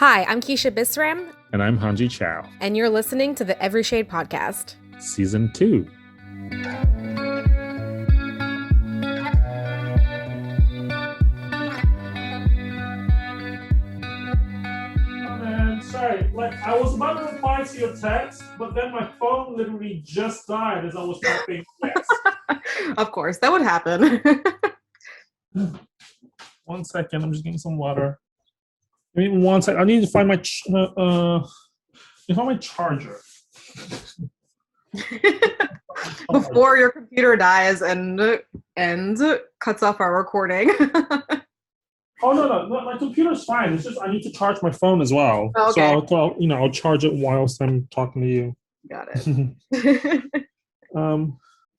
Hi, I'm Keisha Bisram. And I'm Hanji Chow. And you're listening to the Every Shade Podcast. Season 2. Sorry, I was about to reply to your text, but then my phone literally just died as I was typing yes. Of course, that would happen. 1 second, I'm just getting some water. Give me 1 second. I need to find my charger. Before your computer dies and cuts off our recording. Oh no, my computer's fine. It's just I need to charge my phone as well. Oh, okay. So I'll charge it whilst I'm talking to you. Got it.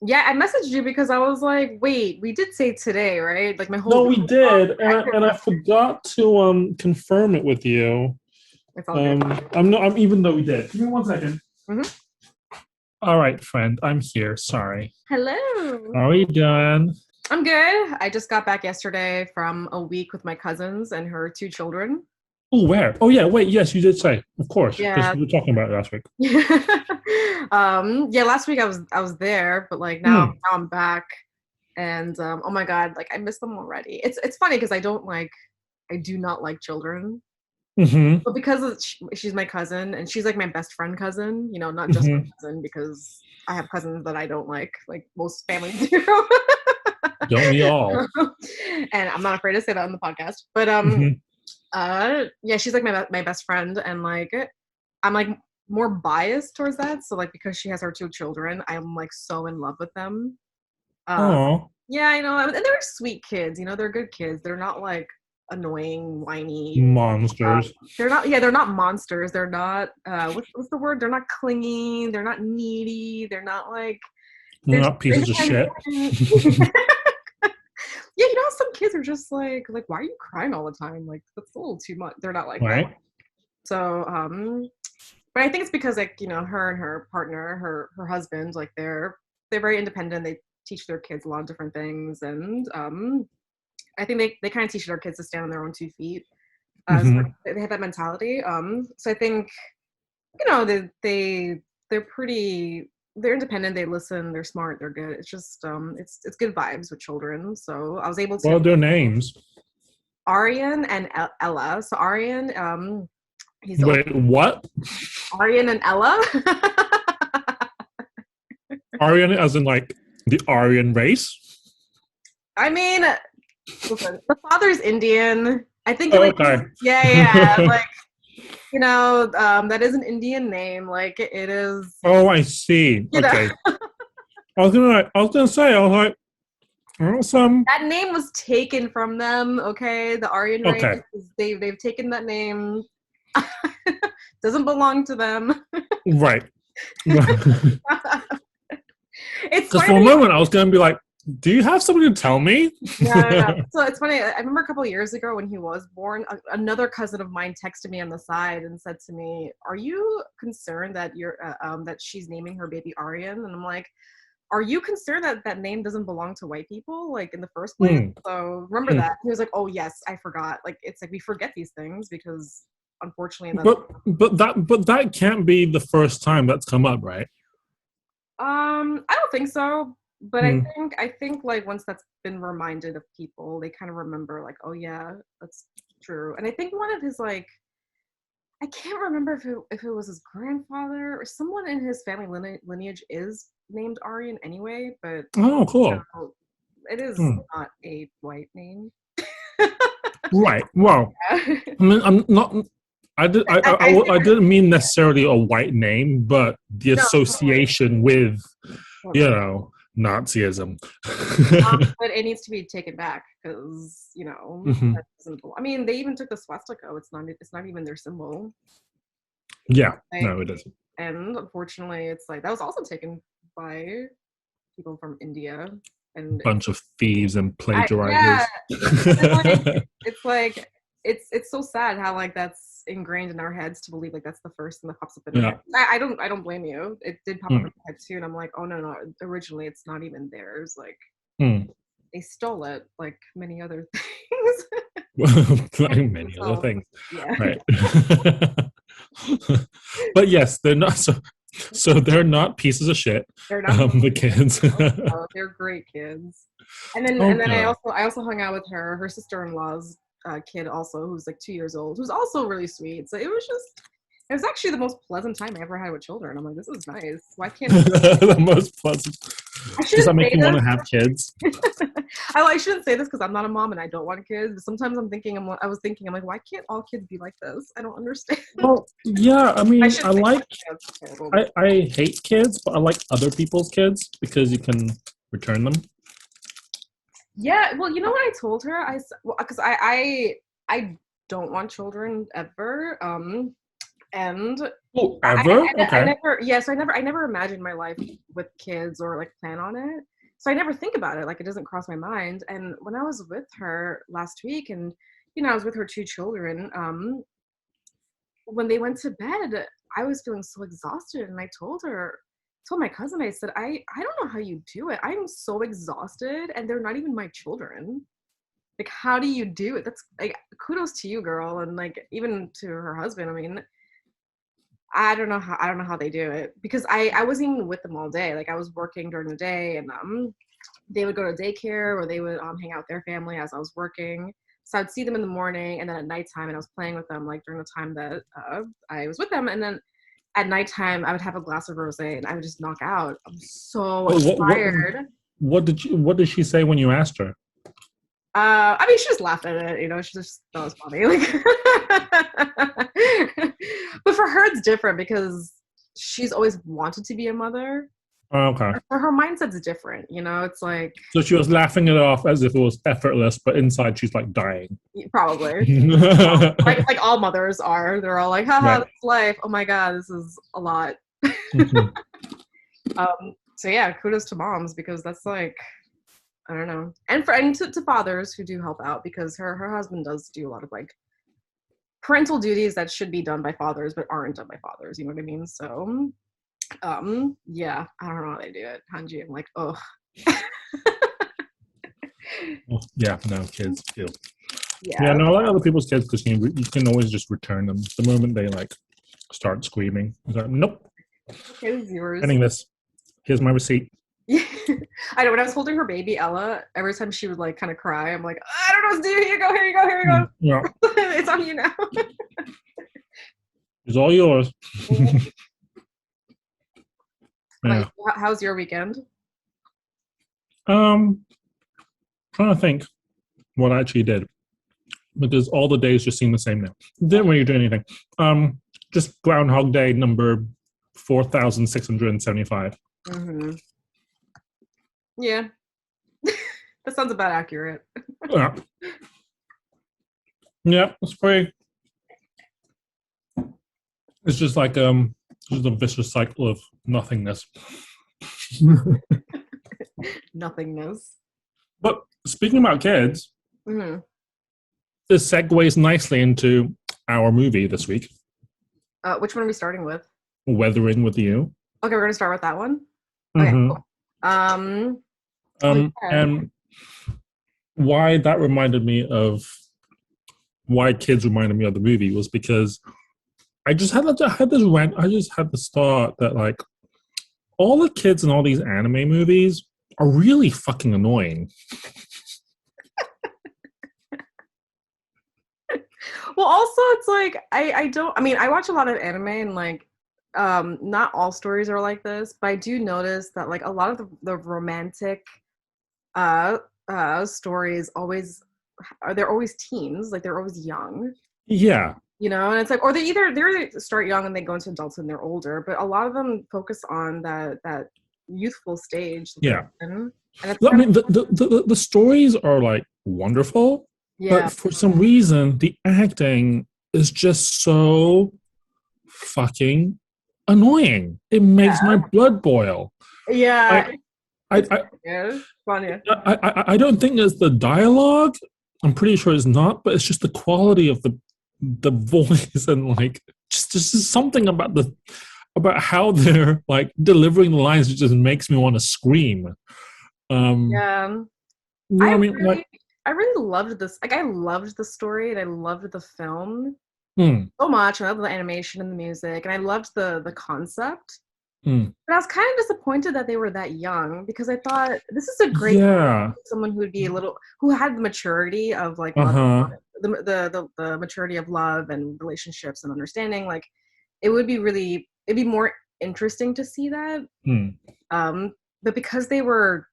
Yeah, I messaged you because I was like, wait, we did say today, right? Like my whole. No, we did, and I forgot to confirm it with you. It's all good. I'm even though we did. Give me 1 second. Mm-hmm. All right, friend, I'm here. Sorry. Hello. How are you doing? I'm good. I just got back yesterday from a week with my cousins and her 2 children. Oh, where? Oh, yeah. Wait. Yes, you did say. Of course. Yeah. We were talking about it last week. Yeah. Last week I was there, but like now I'm back, and oh my god, like I miss them already. It's funny because I do not like children. Mm-hmm. But because she's my cousin and she's like my best friend cousin, you know, not just my cousin, because I have cousins that I don't like most families do. Don't we all? And I'm not afraid to say that on the podcast. But yeah, she's like my best friend, and like I'm like more biased towards that. So like because she has her 2 children, I'm like so in love with them. Oh. Yeah, I know, and they're sweet kids. You know, they're good kids. They're not like annoying, whiny monsters. They're not monsters. They're not what's the word? They're not clingy. They're not needy. They're not like. They're not pieces of shit. Yeah, you know how some kids are just like why are you crying all the time? Like that's a little too much. They're not like right. That. So but I think it's because like, you know, her and her partner, her husband, like they're very independent. They teach their kids a lot of different things, and I think they kind of teach their kids to stand on their own 2 feet. So they have that mentality. So I think, you know, they're independent, they listen, they're smart, they're good. It's just it's good vibes with children. So I was able to. What are their names? Aryan and Ella. So Aryan, wait, what? Aryan and Ella. Aryan as in like the Aryan race? I mean, listen, the father's Indian. I think okay. Yeah. Like, you know, that is an Indian name. Like it is. Oh, I see. Okay. I was gonna say, awesome. That name was taken from them. Okay, the Aryan race. They've taken that name. Doesn't belong to them. Right. It's just for a moment, I was gonna be like, do you have something to tell me? Yeah. So it's funny. I remember a couple of years ago when he was born, another cousin of mine texted me on the side and said to me, "Are you concerned that that she's naming her baby Aryan?" And I'm like, "Are you concerned that that name doesn't belong to white people, like in the first place?" So remember that. He was like, "Oh yes, I forgot." Like it's like we forget these things because unfortunately. But that can't be the first time that's come up, right? I don't think so. But I think like once that's been reminded of people, they kind of remember like, oh yeah, that's true. And I think one of his like, I can't remember if it was his grandfather or someone in his family lineage is named Aryan anyway. But oh, cool. You know, it is not a white name. Right. Well, I mean, I'm not. I didn't mean necessarily a white name, but the association with, you know, Nazism. But it needs to be taken back because, you know, that doesn't belong. I mean, they even took the swastika. It's not even their symbol. Yeah, no, it isn't. And unfortunately, it's like that was also taken by people from India and bunch of thieves and plagiarizers. It's like it's so sad how like that's ingrained in our heads to believe like that's the first thing that pops up in our head. I don't blame you. It did pop up in my head too, and I'm like, oh no, originally it's not even theirs. Like they stole it like many other things. Like many other things. Yeah. Right. But yes, they're not so they're not pieces of shit. They're not The kids. oh, they're great kids. And then Okay. I also hung out with her sister-in-law's kid also, who's like 2 years old, who's also really sweet. So it was actually the most pleasant time I ever had with children. I'm like, this is nice. Why can't The most pleasant. Does that make you want to have kids? I shouldn't say this because I'm not a mom and I don't want kids. But sometimes I'm like, why can't all kids be like this? I don't understand. Well, yeah, I mean, I hate kids, but I like other people's kids because you can return them. Yeah, well, you know what I told her? Because I don't want children ever. And ever? Okay. I never imagined my life with kids or like plan on it. So I never think about it. Like it doesn't cross my mind. And when I was with her last week, and I was with her 2 children, when they went to bed, I was feeling so exhausted, and I told my cousin, I said, I don't know how you do it. I'm so exhausted, and they're not even my children. Like, how do you do it? That's like, kudos to you, girl, and like even to her husband. I mean, I don't know how they do it, because I wasn't even with them all day. Like I was working during the day, and they would go to daycare, or they would hang out with their family as I was working. So I'd see them in the morning, and then at nighttime, and I was playing with them like during the time that I was with them, and then at nighttime I would have a glass of rosé, and I would just knock out. I'm so tired. What did she say when you asked her? I mean, she just laughed at it, she just thought it was funny. Like, but for her, it's different because she's always wanted to be a mother. Okay. For her mindset's different, it's like. So she was laughing it off as if it was effortless, but inside she's like dying. Probably. like all mothers are. They're all like, haha, this life. Oh my God, this is a lot. So yeah, kudos to moms, because that's like, I don't know. And to fathers who do help out, because her husband does do a lot of like parental duties that should be done by fathers but aren't done by fathers. You know what I mean? So, yeah, I don't know how they do it. Hanji, I'm like, oh. Well, yeah, no, kids feel. Yeah, no, I like other people's kids because you can always just return them the moment they like start screaming. Like, nope. Here's yours. Getting this. Here's my receipt. I know, when I was holding her baby Ella, every time she would like kind of cry, I'm like, I don't know what to do. Here you go. Yeah. It's on you now. It's all yours. Yeah. How's your weekend? Trying to think what I actually did, because all the days just seem the same now. Didn't really do anything. Just Groundhog Day number 4,675. Mm-hmm. Yeah. That sounds about accurate. Yeah, it's pretty. It's just like just a vicious cycle of nothingness. Nothingness. But speaking about kids, mm-hmm. This segues nicely into our movie this week. Which one are we starting with? Weathering with You. Okay, we're gonna start with that one. Okay, mm-hmm. Cool. And why that reminded me of why kids reminded me of the movie was because I just had this thought that like all the kids in all these anime movies are really fucking annoying. Well, also it's like I watch a lot of anime, and like not all stories are like this, but I do notice that like a lot of the romantic stories they're always teens, like they're always young. Yeah. And it's like, or they start young and they go into adulthood and they're older, but a lot of them focus on that youthful stage. Yeah. And it's the stories are like wonderful, but for some reason the acting is just so fucking annoying. It makes my blood boil. Yeah. I don't think it's the dialogue. I'm pretty sure it's not, but it's just the quality of the voice, and like just something about how they're like delivering the lines. It just makes me want to scream. I I mean, really, I really loved this. Like, I loved the story and I loved the film mm, so much. I loved the animation and the music, and I loved the concept. mm, But I was kind of disappointed that they were that young because I thought this is a great yeah, someone who would be a little who had the maturity of like love, uh-huh, the maturity of love and relationships and understanding. Like it'd be more interesting to see that. mm, Um, but because they were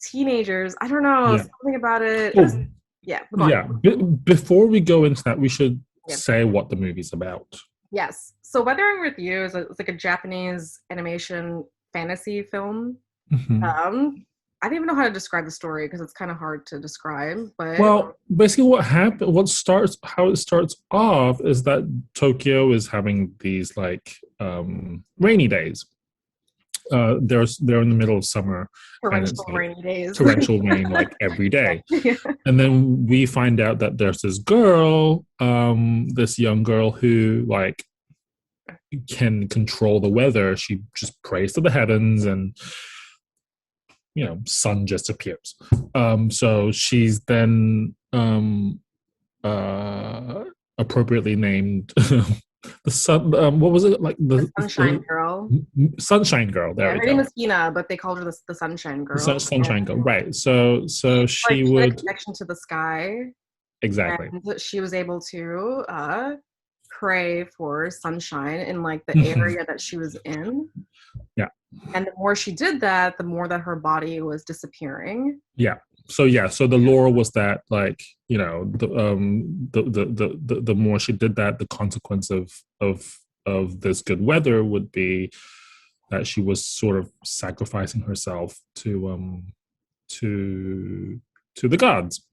teenagers, I don't know, yeah. something about it. It was, Oh, yeah, go on. yeah. Before we go into that, we should Yeah. say what the movie's about. Yes. So Weathering with You is it's like a Japanese animation fantasy film. Mhm. I don't even know how to describe the story because it's kind of hard to describe, but Well, basically, how it starts off is that Tokyo is having these like rainy days. They're in the middle of summer, and it's torrential like rainy days. torrential rain like every day. Yeah. And then we find out that there's this girl, this young girl who like can control the weather. She just prays to the heavens, and sun just appears. So she's then appropriately named the sun. What was it like? The Sunshine Girl. Sunshine Girl. There Yeah, we her go. name is Hina, but they called her the Sunshine Girl. Sunshine Girl. Right. So she had a would connection to the sky. exactly. And she was able to pray for sunshine in like the area that she was in. Yeah. And the more she did that, the more that her body was disappearing. Yeah. So the lore was that like the more she did that, the consequence of this good weather would be that she was sort of sacrificing herself to the gods,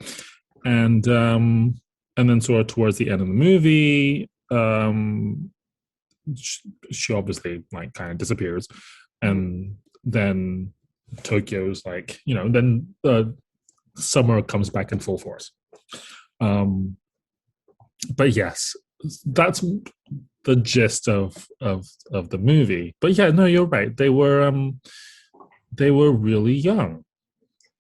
and then sort of towards the end of the movie, she obviously like kind of disappears, and then Tokyo's like then summer comes back in full force. But yes, that's the gist of the movie. But yeah, no, you're right. They were really young.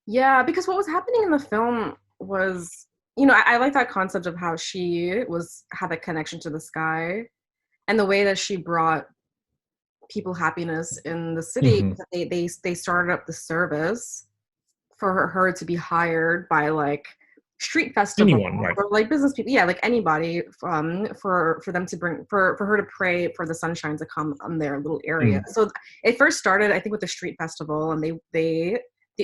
Yeah, because what was happening in the film was, I like that concept of how she had a connection to the sky, and the way that she brought people happiness in the city. Mm-hmm. They started up the service for her to be hired by like street festivals, Anyone, right? or like business people, like anybody, for them to bring for her to pray for the sunshine to come on their little area. So it first started, I think, with the street festival, and the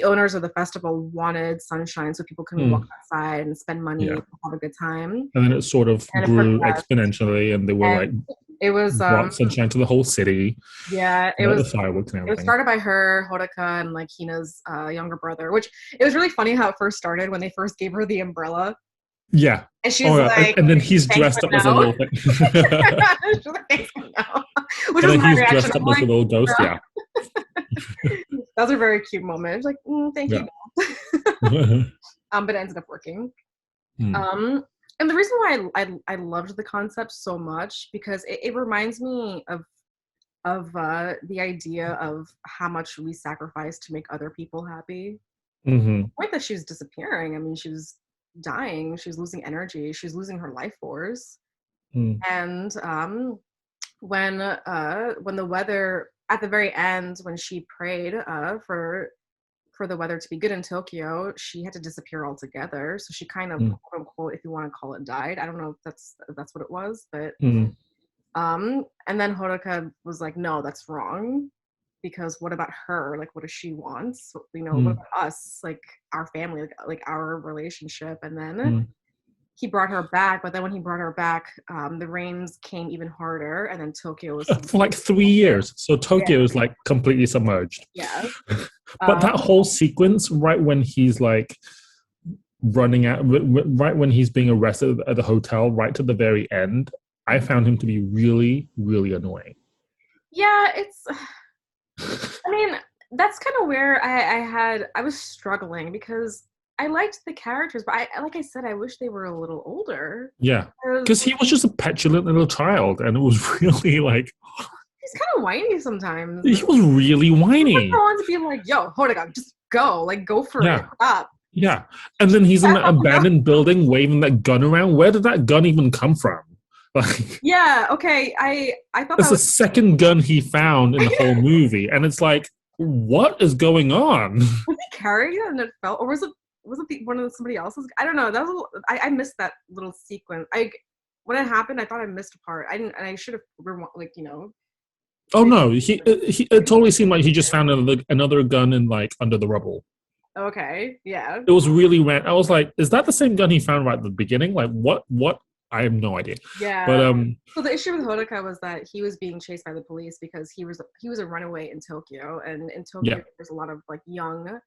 owners of the festival wanted sunshine so people can walk outside and spend money and have a good time. And then it sort of grew exponentially, and they were like, it was brought sunshine to the whole city. Yeah, it was the fireworks and everything. It was started by her, Hodoka, and like Hina's younger brother. Which it was really funny how it first started when they first gave her the umbrella. Yeah, and she's like, and then he's dressed up as a little thing. Which and is then my he's reaction. dressed up as a little ghost. Yeah, that was a very cute moment. Like, thank you. But it ended up working. And the reason why I loved the concept so much because it reminds me of the idea of how much we sacrifice to make other people happy. The point that she was disappearing, I mean, she was dying, she was losing energy, she was losing her life force. And when the weather at the very end, when she prayed for the weather to be good in Tokyo, she had to disappear altogether. So she kind of, quote unquote, if you want to call it, died. I don't know if that's what it was, but and then Hodoka was like, no, that's wrong, because what about her? Like, what does she want? What about us? Like our family, like our relationship. And then he brought her back, but then when he brought her back, the rains came even harder, and then Tokyo was for like 3 years. So Tokyo is like completely submerged. Yeah. But that whole sequence, right when he's like running out, right when he's being arrested at the hotel, right to the very end, I found him to be really, really annoying. Yeah, I mean, that's kind of where I was struggling, because I liked the characters, but like I said, I wish they were a little older. Yeah, because he was just a petulant little child, and it was really like... He's kind of whiny sometimes. He was really whiny. I want to be like, yo, Hodoka, just go. Like, go for it. Stop. Yeah. And then he's in that abandoned building waving that gun around. Where did that gun even come from? Like, Yeah, okay. I thought that's that the was second gun he found in the whole movie. And it's like, what is going on? was he carrying it and it fell, or was it one of somebody else's? I don't know. That was I missed that little sequence. When it happened, I thought I missed a part. I didn't, and I should have like Oh no, it totally seemed like he just found another gun in like under the rubble. Okay, yeah. It was really random. I was like, is that the same gun he found right at the beginning? Like, what? I have no idea. But Yeah. So the issue with Hodoka was that he was being chased by the police because he was a runaway in Tokyo, and in Tokyo yeah. there's a lot of like young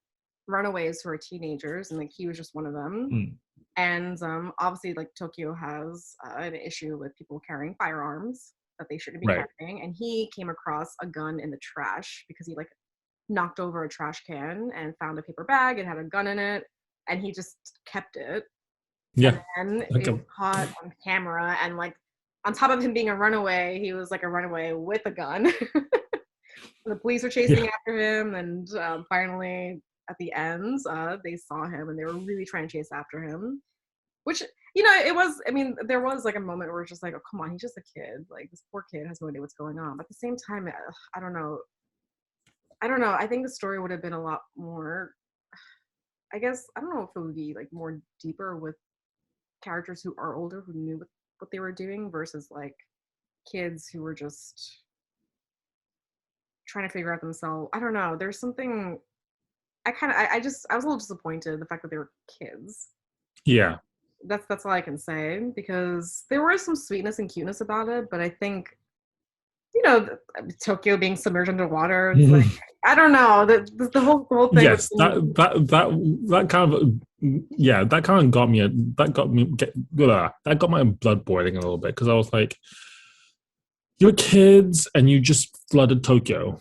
runaways who are teenagers, and like he was just one of them. Mm. And obviously, like Tokyo has an issue with people carrying firearms that they shouldn't be Right. carrying, and he came across a gun in the trash because he like knocked over a trash can and found a paper bag. It had a gun in it, and he just kept it. Yeah. And then Like it was caught on camera, and like on top of him being a runaway, he was like a runaway with a gun. The police were chasing after him, and finally at the end, they saw him, and they were really trying to chase after him. Which, it was. I mean, there was like a moment where it's just like, oh come on, he's just a kid. Like this poor kid has no idea what's going on. But at the same time, I don't know. I don't know. I think the story would have been a lot more. I guess I don't know if it would be like more deeper with characters who are older who knew what they were doing versus like kids who were just trying to figure out themselves. I don't know. There's something I was a little disappointed in the fact that they were kids. Yeah. That's all I can say, because there was some sweetness and cuteness about it, but I think Tokyo being submerged underwater, it's like, I don't know, the whole thing. Yes, that kind of that kind of got me that got my blood boiling a little bit, because I was like, you're kids and you just flooded Tokyo.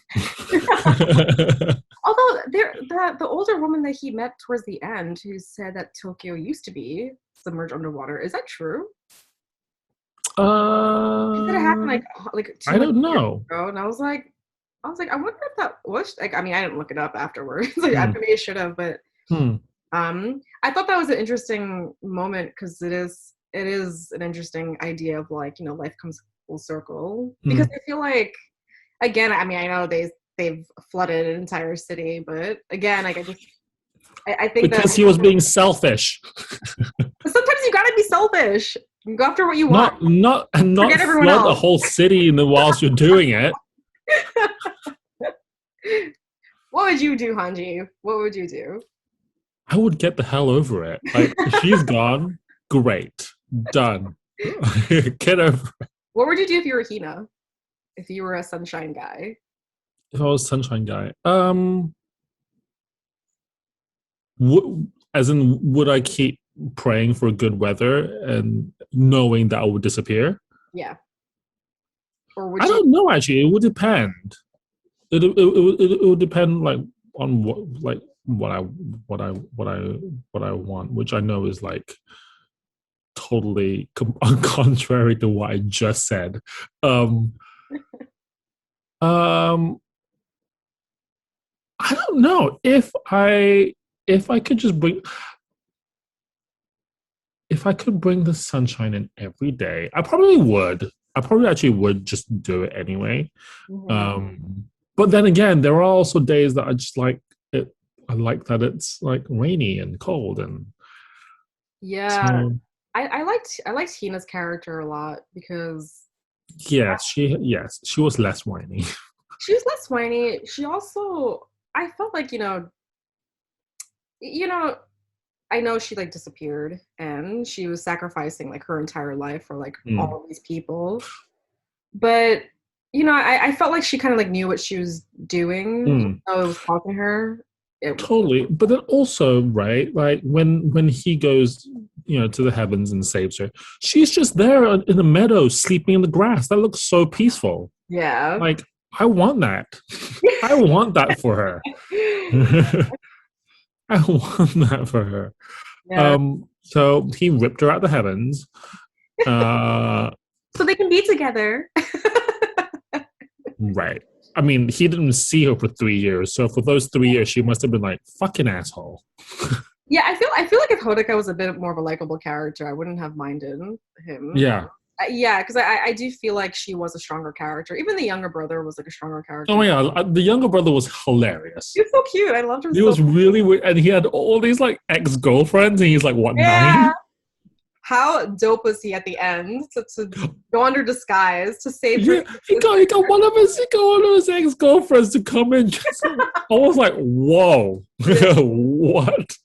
Although the older woman that he met towards the end, who said that Tokyo used to be submerged underwater, is that true? Did it happen like I don't know. Ago? And I was like, I wonder if that was like. I mean, I didn't look it up afterwards. Like, I maybe I should have, but I thought that was an interesting moment, because it is an interesting idea of like, life comes full circle, because I feel like, again, I mean, I know they've flooded an entire city, but again, like I think because he was being selfish. Sometimes you gotta be selfish. You go after what you want. Not flood the whole city whilst you're doing it. What would you do, Hanji? What would you do? I would get the hell over it. Like, she's gone. Great. Done. Get over it. What would you do if you were Hina? If you were a sunshine guy? If I was sunshine guy, would I keep praying for good weather and knowing that I would disappear? Yeah. Or I don't know. Actually, it would depend. It would depend like on what I want, which I know is like totally contrary to what I just said. I don't know if I could just if I could bring the sunshine in every day, I probably would. I probably actually would just do it anyway. But then again, there are also days that I just like it. I like that it's like rainy and cold, and so, I liked Hina's character a lot, because she was less whiny. She was less whiny. She also, I felt like, I know she like disappeared and she was sacrificing like her entire life for like all of these people, but I felt like she kind of like knew what she was doing. So it was causing her. Totally, but then also, right, like when he goes, to the heavens and saves her, she's just there in the meadow sleeping in the grass. That looks so peaceful. Yeah, like I want that. I want that for her. I want that for her. Yeah. So he ripped her out the heavens. So they can be together. Right. I mean, he didn't see her for 3 years. So for those 3 years, she must have been like, fucking asshole. Yeah, I feel like if Hodaka was a bit more of a likable character, I wouldn't have minded him. Yeah. Yeah, because I do feel like she was a stronger character. Even the younger brother was like a stronger Oh character. my god, the younger brother was hilarious. He was so cute. I loved him He so was much. really weird, and he had all these like ex-girlfriends, and he's like, what, Yeah. 9? How dope was he at the end to go under disguise to save her? Yeah, he got one of his ex-girlfriends to come in. I was like, whoa, what?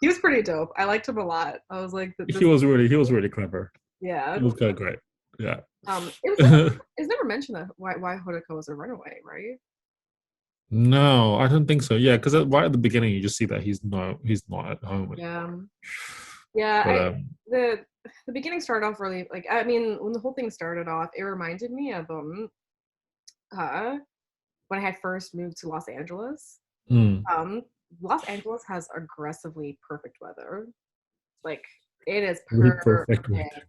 He was pretty dope. I liked him a lot. I was like, He was really clever. yeah. It was kind of great. Yeah. It's never mentioned that why Hodaka was a runaway, right? No, I don't think so. Yeah, because right at the beginning, you just see that he's not at home. Yeah. Yeah, But the beginning started off really like, I mean, when the whole thing started off, it reminded me of uh when I had first moved to Los Angeles. mm, Los Angeles has aggressively perfect weather. Like it is really perfect. perfect.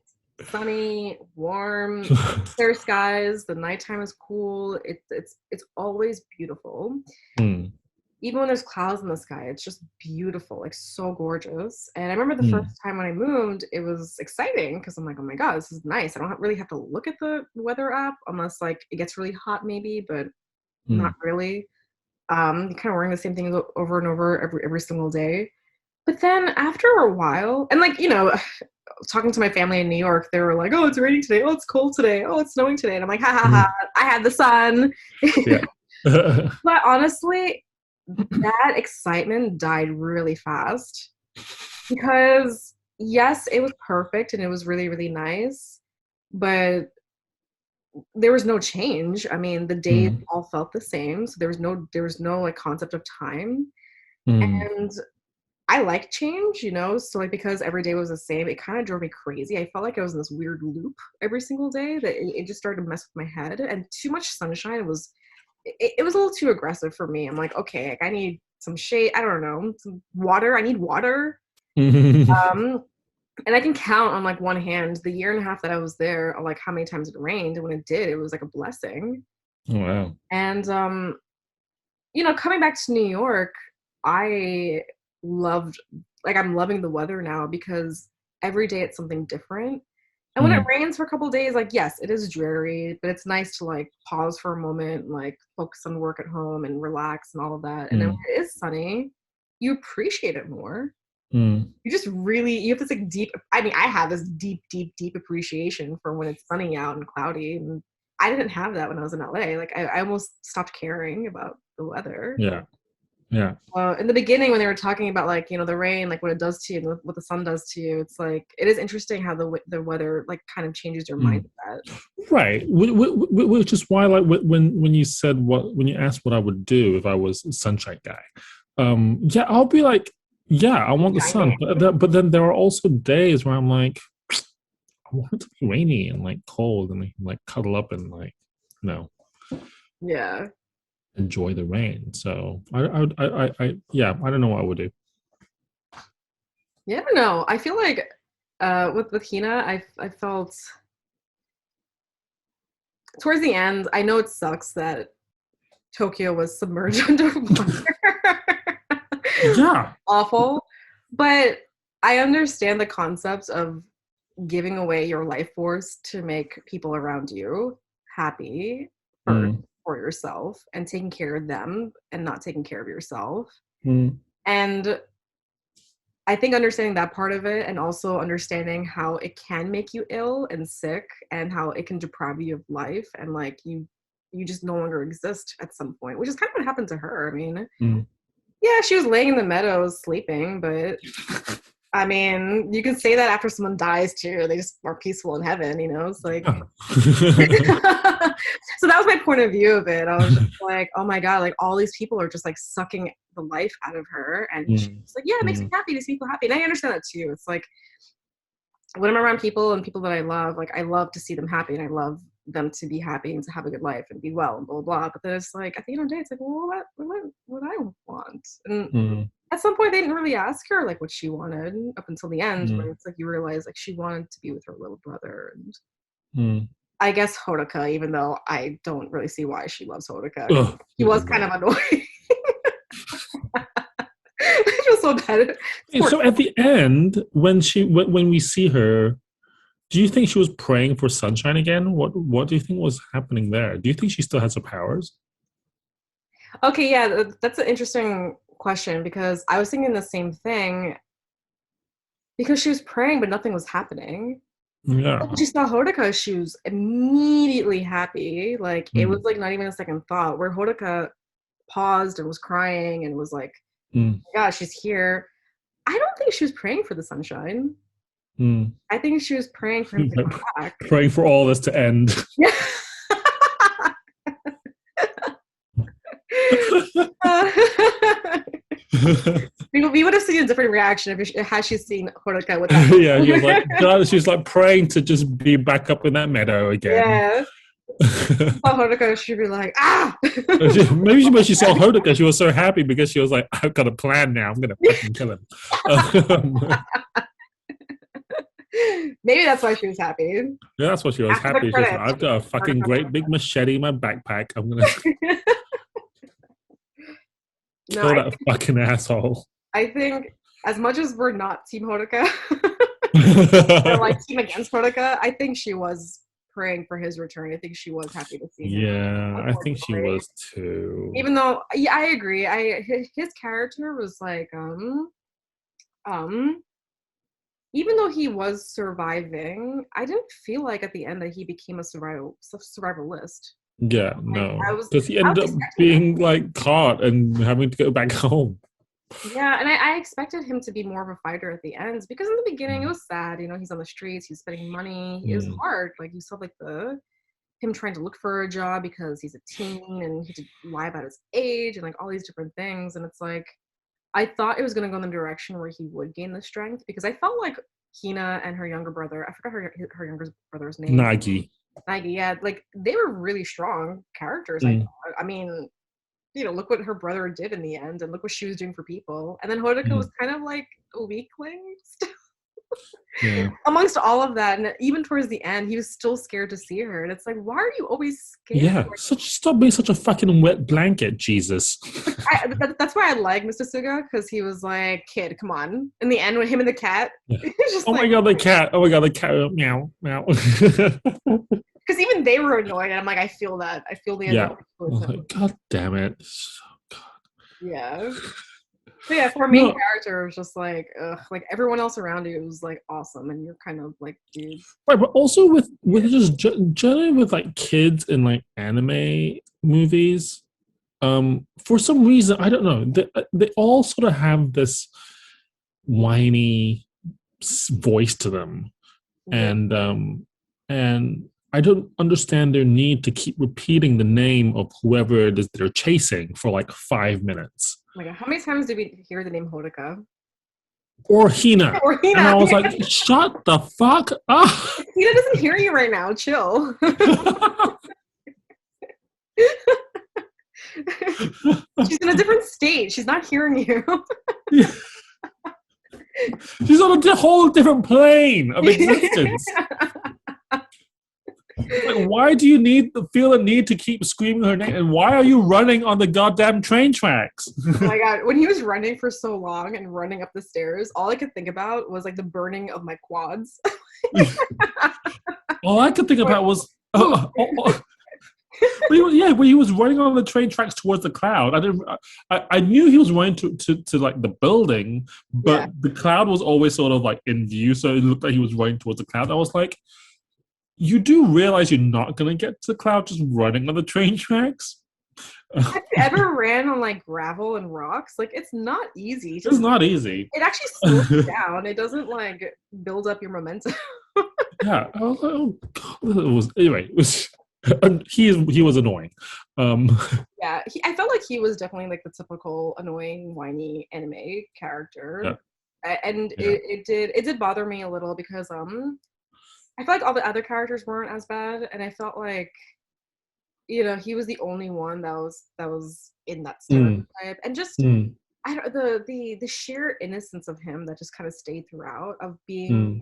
Sunny, warm, clear skies, the nighttime is cool. It's always beautiful. Mm, Even when there's clouds in the sky, it's just beautiful, like so gorgeous. And I remember the mm, first time when I moved, it was exciting because I'm like, oh my god, this is nice. I don't really have to look at the weather app unless like it gets really hot, maybe, but not mm. really. You're kind of wearing the same things over and over every single day. But then after a while, and like talking to my family in New York, they were like, "Oh, it's raining today. Oh, it's cold today. Oh, it's snowing today." And I'm like, "Ha ha ha! I had the sun." Yeah. But honestly, that excitement died really fast because yes, it was perfect and it was really, really nice, but there was no change. I mean, the days Mm, all felt the same, so there was no like concept of time. mm, And I like change, so like because every day was the same, it kind of drove me crazy. I felt like I was in this weird loop every single day that it just started to mess with my head. And too much sunshine it was a little too aggressive for me. I'm like, okay, like I need some shade. I don't know, some water. I need water. mm. Um, and I can count on like one hand the year and a half that I was there, like how many times it rained. And when it did, it was like a blessing. Oh, wow. And coming back to New York, I loved I'm loving the weather now because every day it's something different. And when it Mm, rains for a couple of days, like yes, it is dreary, but it's nice to like pause for a moment and like focus on work at home and relax and all of that. And then when mm, it is sunny, you appreciate it more. mm. You have this like deep, I mean, I have this deep, deep, deep appreciation for when it's sunny out and cloudy. And I didn't have that when I was in LA. Like I almost stopped caring about the weather. Yeah. Yeah. In the beginning, when they were talking about like the rain, like what it does to you and what the sun does to you, it's like it is interesting how the weather like kind of changes your Mm. mindset. Right, which is why, like, when you said when you asked what I would do if I was a sunshine guy, yeah, I'll be like, yeah, I want the sun, but then there are also days where I'm like, I want it to be rainy and like cold, and I can like cuddle up and like, you know, Yeah, enjoy the rain. So yeah, I don't know what I would do. yeah, I don't know. I feel like with Hina, I felt towards the end. I know it sucks that Tokyo was submerged underwater. Yeah. Awful, but I understand the concept of giving away your life force to make people around you happy first Mm, for yourself and taking care of them and not taking care of yourself. mm, And I think understanding that part of it and also understanding how it can make you ill and sick and how it can deprive you of life and like you just no longer exist at some point, which is kind of what happened to her. I mean, mm. yeah, she was laying in the meadows sleeping, but I mean, you can say that after someone dies too. They just are peaceful in heaven, It's like so that was my point of view of it. I was just like, oh my god, like all these people are just like sucking the life out of her, and she's Mm, like, yeah, it makes me mm, happy. These people happy, and I understand that too. It's like when I'm around people and people that I love, like I love to see them happy, and I love them to be happy and to have a good life and be well and blah blah blah. But then it's like at the end of the day, it's like, well, what I want, and mm, at some point they didn't really ask her like what she wanted up until the end, mm, where it's like you realize like she wanted to be with her little brother and. mm. I guess Hodaka, even though I don't really see why she loves Hodaka. Ugh, He was kind of annoying. I feel so bad. So at the end, when we see her, do you think she was praying for sunshine again? What do you think was happening there? Do you think she still has her powers? Okay, yeah, that's an interesting question because I was thinking the same thing because she was praying, but nothing was happening. Yeah. When she saw Hodoka, she was immediately happy. Like it was Mm. like not even a second thought. Where Hodoka paused and was crying and was like, Mm. "Oh my gosh, she's here." I don't think she was praying for the sunshine. Mm. I think she was praying for him to come back. Praying for all this to end. Yeah. We would have seen a different reaction if had she seen Hodoka with that. Yeah, she was like, God, she was like praying to just be back up in that meadow again. Yeah. Hodoka, she'd be like, ah. Maybe when she saw Hodoka, she was so happy because she was like, I've got a plan now. I'm gonna fucking kill him. Maybe that's why she was happy. Yeah, that's what she was After happy. She was like, I've got a fucking great big machete in my backpack. I'm gonna kill that fucking asshole. I think as much as we're not Team Hodoka, or like team against Hodoka, I think she was praying for his return. I think she was happy to see him. Yeah, I think she was too. Even though, yeah, I agree. His character was like, even though he was surviving, I didn't feel like at the end that he became a survivalist. Yeah, Like, no, because he ended up being like caught and having to go back home. Yeah, and I expected him to be more of a fighter at the end because in the beginning it was sad. You know, he's on the streets, he's spending money. It was hard. Like you saw like him trying to look for a job because he's a teen and he had to lie about his age and like all these different things. And it's like I thought it was gonna go in the direction where he would gain the strength because I felt like Hina and her younger brother, I forgot her younger brother's name. Nagi, yeah, like they were really strong characters. I mean, you know, look what her brother did in the end, and look what she was doing for people. And then Hodoka was kind of like a weakling still. Yeah. Amongst all of that, and even towards the end, he was still scared to see her. And it's like, why are you always scared? Yeah, stop being such a fucking wet blanket, Jesus. That's why I like Mr. Suga, because he was like, kid, come on. In the end, with him and the cat. Yeah. Oh my god, the cat. Oh my god, the cat. Meow, meow. Because even they were annoyed, and I'm like, I feel that. I feel the annoyance. Like, god damn it. God. Yeah. But yeah, for a main character, it was just like, ugh, like everyone else around you was like awesome, and you're kind of like, dude. Right, but also with just generally with like kids in like anime movies, for some reason I don't know, they all sort of have this whiny voice to them, and I don't understand their need to keep repeating the name of whoever it is they're chasing for like 5 minutes. Oh my god, how many times did we hear the name Hodoka? Or Hina. And I was like, shut the fuck up. Hina doesn't hear you right now. Chill. She's in a different state. She's not hearing you. Yeah. She's on a whole different plane of existence. Like, why do you feel the need to keep screaming her name? And why are you running on the goddamn train tracks? Oh my god, when he was running for so long and running up the stairs, all I could think about was like the burning of my quads. All I could think about was when he was running on the train tracks towards the cloud. I knew he was running to like the building, but the cloud was always sort of like in view, so it looked like he was running towards the cloud. I was like, you do realize you're not going to get to the cloud just running on the train tracks? Have you ever ran on like gravel and rocks? Like, it's not easy. It's not easy. It actually slows you down. It doesn't like build up your momentum. Yeah. I was like, oh god. Anyway, he was annoying. Yeah, I felt like he was definitely like the typical annoying, whiny anime character. Yeah. And it did bother me a little because I felt like all the other characters weren't as bad, and I felt like, you know, he was the only one that was in that stereotype, and just I don't the sheer innocence of him that just kind of stayed throughout, of being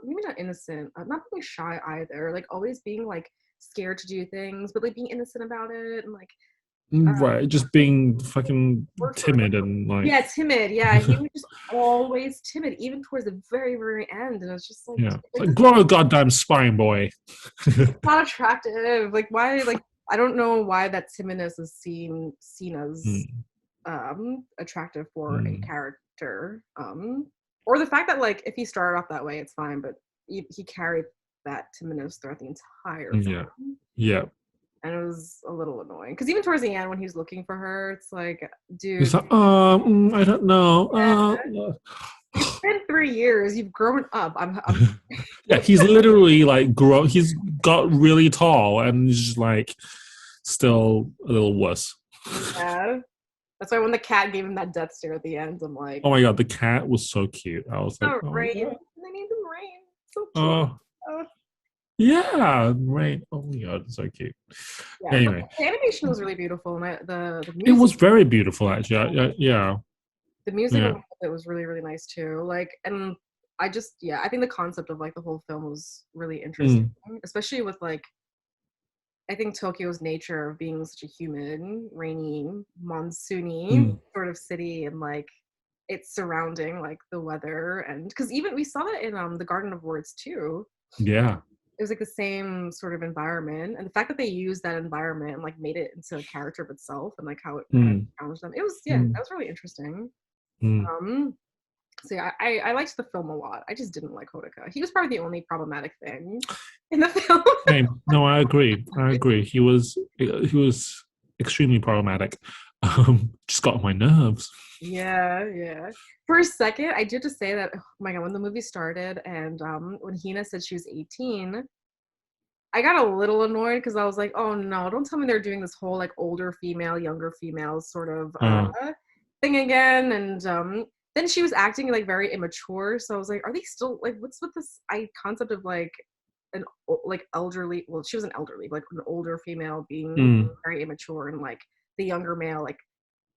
maybe not innocent, not being shy either, like always being like scared to do things, but like being innocent about it, and like Right, just being fucking word for it. timid and like, Yeah, timid. Yeah, he was just always timid, even towards the very, very end. And it's just like, yeah, it's like like grow a goddamn spine, boy. not attractive. Like why? Like I don't know why that timidness is seen as Mm, attractive for a mm, character. Or the fact that like if he started off that way, it's fine, but he carried that timidness throughout the entire yeah, film. yeah. And it was a little annoying because even towards the end when he was looking for her, it's like, He's dude, like, I don't know. it's been 3 years. You've grown up. I'm Yeah, he's literally like grow. He's got really tall, and he's just like still a little wuss. yeah. That's why when the cat gave him that death stare at the end, I'm like, Oh my god, the cat was so cute. I was like, oh, oh my Rain. god. They named him Rain. So cute. Oh Oh, yeah, right. Oh my god, so cute. yeah, but Anyway, the animation was really beautiful, and the it music, was very beautiful actually. Yeah, the music yeah. of it was really really nice too. Like, and I just I think the concept of like the whole film was really interesting, Mm, especially with like I think Tokyo's nature of being such a humid, rainy, monsoony mm, sort of city, and like it's surrounding like the weather, and because even we saw that in the Garden of Words too. yeah. It was like the same sort of environment, and the fact that they used that environment and like made it into a character of itself, and like how it kind of Mm, challenged them. It was mm, that was really interesting. mm. Um, so yeah, I liked the film a lot. I just didn't like Hodaka. He was probably the only problematic thing in the film. Same. No, I agree. I agree. He was extremely problematic. Just got on my nerves. Yeah, yeah. For a second, I did just say that. Oh my god, when the movie started and when Hina said she was 18, I got a little annoyed because I was like, oh no, don't tell me they're doing this whole like older female, younger female sort of Uh, thing again. And then she was acting like very immature, so I was like, are they still like what's with this concept of like an like elderly? Well, she was an elderly, like an older female being mm, very immature, and like the younger male like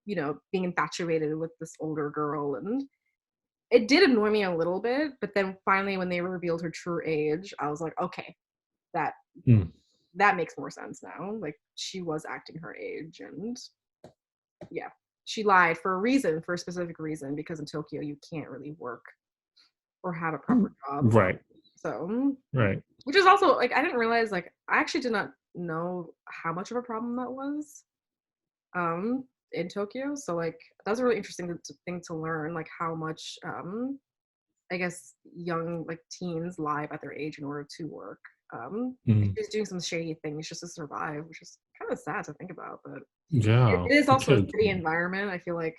being infatuated with this older girl. And it did annoy me a little bit, but then finally when they revealed her true age, I was like, okay, that mm. that makes more sense now. Like she was acting her age, and yeah, she lied for a reason, for a specific reason, because in Tokyo you can't really work or have a proper job. Right, So, right. which is also like I didn't realize, like I actually did not know how much of a problem that was in Tokyo. So like that was a really interesting thing to learn, like how much I guess young like teens lie about their age in order to work. Mm. She's doing some shady things just to survive, which is kind of sad to think about. But Yeah, it is the also a kid. city environment. I feel like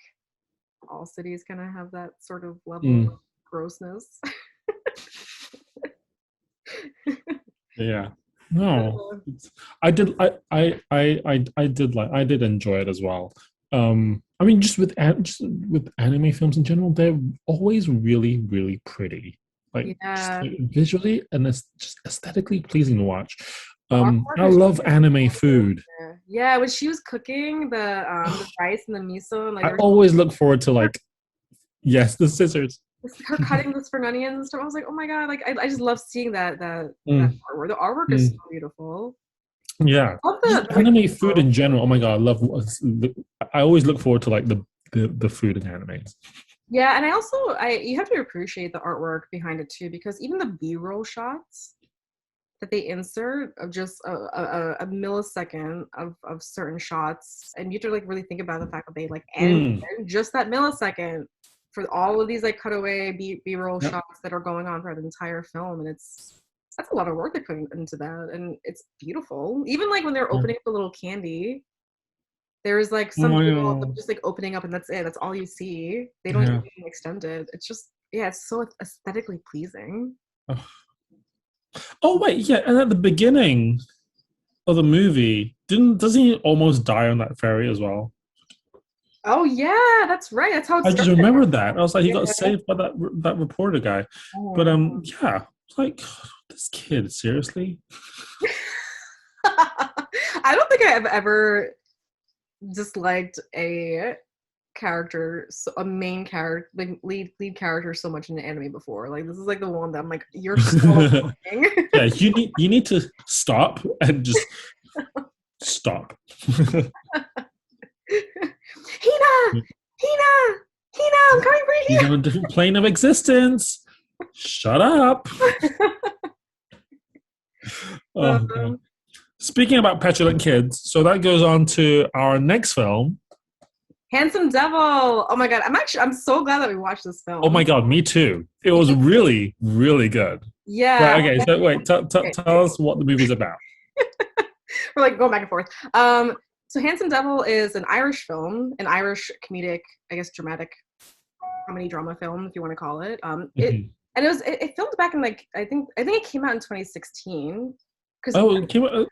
all cities kind of have that sort of level Mm. of grossness. Yeah. No, I did. I did enjoy it as well. I mean, just with anime films in general, they're always really, really pretty. Like just Yeah, like, visually and it's just aesthetically pleasing to watch. the artwork I is love anime food. yeah. When she was cooking the rice and the miso, and like I always look forward to like, yes, the scissors. her cutting the spring onions and stuff. I was like, oh my god, like I just love seeing that Mm, artwork. The artwork is so mm. beautiful. Yeah, I love just like anime food in general. Oh my god, I love. I always look forward to like the food in animes. yeah, and I also you have to appreciate the artwork behind it too, because even the B-roll shots that they insert of just a millisecond of certain shots, and you have to like really think about the fact that they like animated Mm. just that millisecond for all of these like cutaway B-roll Yep. shots that are going on throughout the entire film, and that's a lot of work they put into that, and it's beautiful. Even like when they're Yeah. opening up the little candy, there's like Oh some my people god. just like opening up, and that's it. That's all you see. They don't Yeah. even extend it. It's just it's so aesthetically pleasing. Oh wait, yeah, and at the beginning of the movie, doesn't he almost die on that ferry as well? Oh yeah, that's right. That's how it I just started. remembered that. I was like, he got Yeah. saved by that reporter guy. But Oh. yeah, it's like this kid, seriously. I don't think I've ever disliked a character, a main character, like lead character, so much in an anime before. Like this is like the one that I'm like, you're so annoying. Yeah, you need to stop and just stop. Hina, Hina, I'm coming for He's you. on a different plane of existence. Shut up. Oh god. Speaking about petulant kids, so that goes on to our next film. Handsome Devil. Oh my god, I'm so glad that we watched this Oh my film. god, me too. It was really, really good. Yeah. Right, okay, so wait, tell us what the movie's about. We're like going back and forth. So Handsome Devil is an Irish film, an Irish comedic, I guess dramatic comedy drama film, if you want to call it. It filmed back in like I think it came out in 2016. Oh, it came out,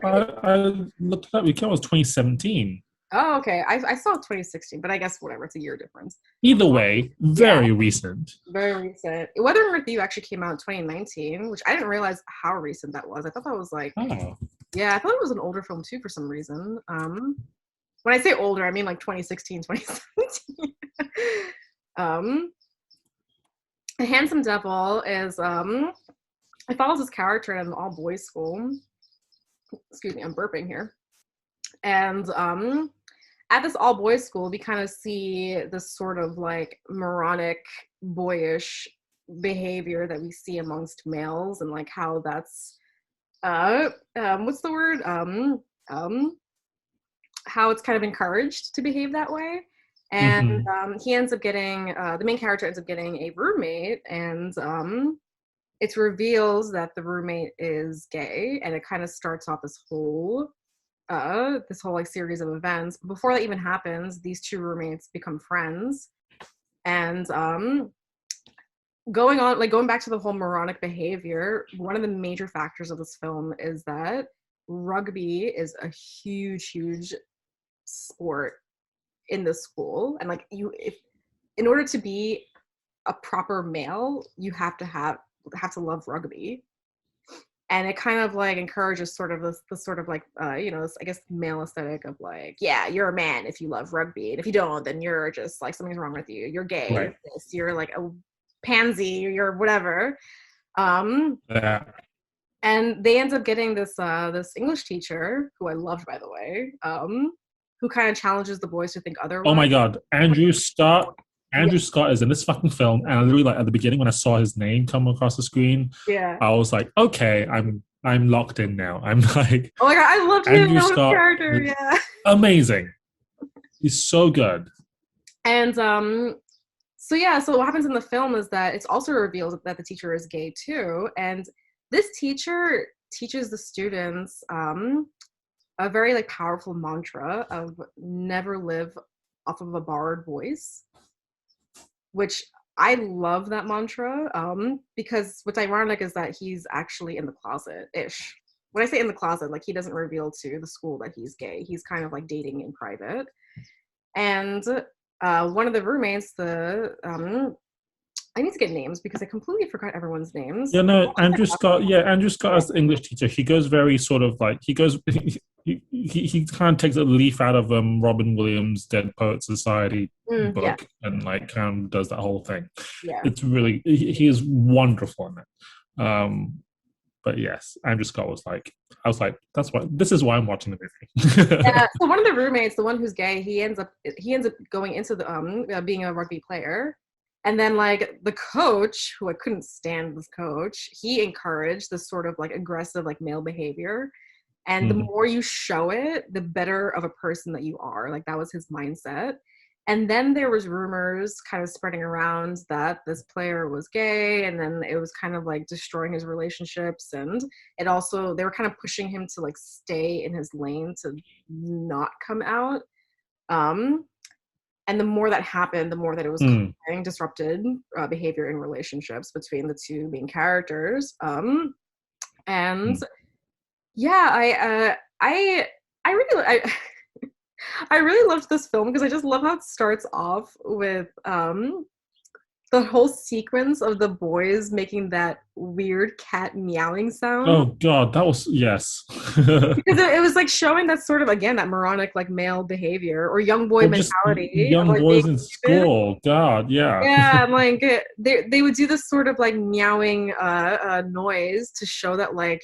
I looked it up. It came out in 2017. Oh, okay. I saw 2016, but I guess whatever. It's a year difference. Either way, very recent. Very recent. Weather and With You actually came out in 2019, which I didn't realize how recent that was. I thought that was like, yeah, I thought it was an older film too for some reason. When I say older, I mean like 2016, 2017. A Handsome Devil is it follows this character in an all-boys school. Excuse me, I'm burping here. And at this all-boys school, we kind of see this sort of like moronic, boyish behavior that we see amongst males, and like how that's what's the word? How it's kind of encouraged to behave that way. And he ends up getting the main character ends up getting a roommate, and it reveals that the roommate is gay, and it kind of starts off this whole like series of events. Before that even happens, these two roommates become friends, and going back to the whole moronic behavior, one of the major factors of this film is that rugby is a huge sport in the school, and like if in order to be a proper male, you have to love rugby. And it kind of like encourages sort of this sort of like this, I guess, male aesthetic of like, yeah, you're a man if you love rugby, and if you don't, then you're just like something's wrong with you. You're gay. Right. You're like a pansy. You're whatever. Yeah. And they end up getting this English teacher, who I loved, by the way, who kind of challenges the boys to think otherwise. Oh my god, Andrew Scott is in this fucking film, and I literally, like, at the beginning when I saw his name come across the screen, I was like, okay, I'm locked in now. I'm like, oh my god, I loved Andrew his Scott, character. Yeah, amazing. He's so good. And so what happens in the film is that it's also revealed that the teacher is gay too, and this teacher teaches the students a very like powerful mantra of never live off of a borrowed voice, which I love that mantra, because what's ironic is that he's actually in the closet-ish. When I say in the closet, like he doesn't reveal to the school that he's gay. He's kind of like dating in private. And one of the roommates, I need to get names because I completely forgot everyone's names. Yeah, no, Andrew Scott as the English teacher, he goes very sort of like, he kind of takes a leaf out of Robin Williams' Dead Poets Society book, and like kind of does that whole thing. Yeah. It's really, he is wonderful in it. But yes, Andrew Scott was like, I was like, this is why I'm watching the movie. Yeah, so one of the roommates, the one who's gay, he ends up going into the being a rugby player. And then, like, the coach, who I couldn't stand this coach, he encouraged this sort of, like, aggressive, like, male behavior. And the more you show it, the better of a person that you are. Like, that was his mindset. And then there was rumors kind of spreading around that this player was gay, and then it was kind of, like, destroying his relationships. And it also, they were kind of pushing him to, like, stay in his lane to not come out. And the more that happened, the more that it was causing disrupted behavior in relationships between the two main characters. And yeah, I really loved this film because I just love how it starts off with the whole sequence of the boys making that weird cat meowing sound. Oh god, that was, yes. Because it was like showing that sort of, again, that moronic like male behavior or young boy mentality. Young like boys in school. God, yeah. Yeah, and like they would do this sort of like meowing noise to show that like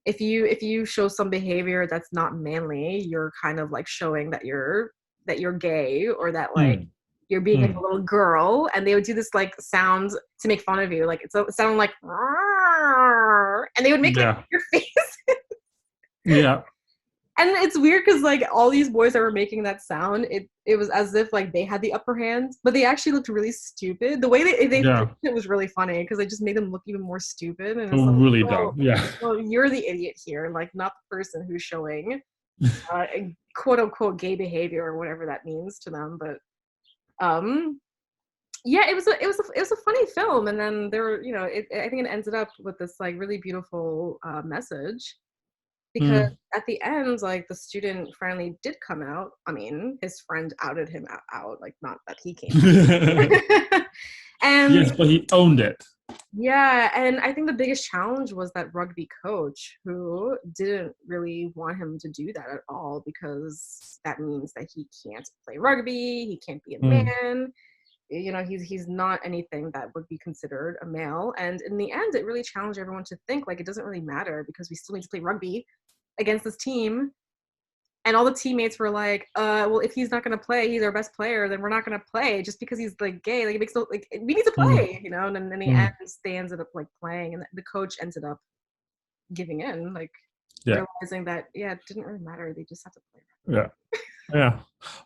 if you show some behavior that's not manly, you're kind of like showing that you're that you're gay or that like you're being like a little girl, and they would do this like sound to make fun of you. Like it sounded like, and they would make like your face. Yeah. And it's weird because like all these boys that were making that sound, it was as if like they had the upper hand, but they actually looked really stupid. The way they it was really funny because they just made them look even more stupid. And it's like, really dumb. Yeah. Well, you're the idiot here, like not the person who's showing quote unquote gay behavior or whatever that means to them. But yeah, it was a funny film, and then there were, you know, I think it ended up with this like really beautiful message. Because at the end, like the student finally did come out. I mean, his friend outed him out, like not that he came out. And yes, but he owned it. Yeah, and I think the biggest challenge was that rugby coach who didn't really want him to do that at all, because that means that he can't play rugby, he can't be a man. You know, he's not anything that would be considered a male. And in the end, it really challenged everyone to think like it doesn't really matter because we still need to play rugby against this team. And all the teammates were like, well, if he's not going to play, he's our best player, then we're not going to play just because he's like gay. Like it makes no, like we need to play, you know. And then in the end, they ended up like playing, and the coach ended up giving in, like realizing that it didn't really matter. They just had to play. Yeah.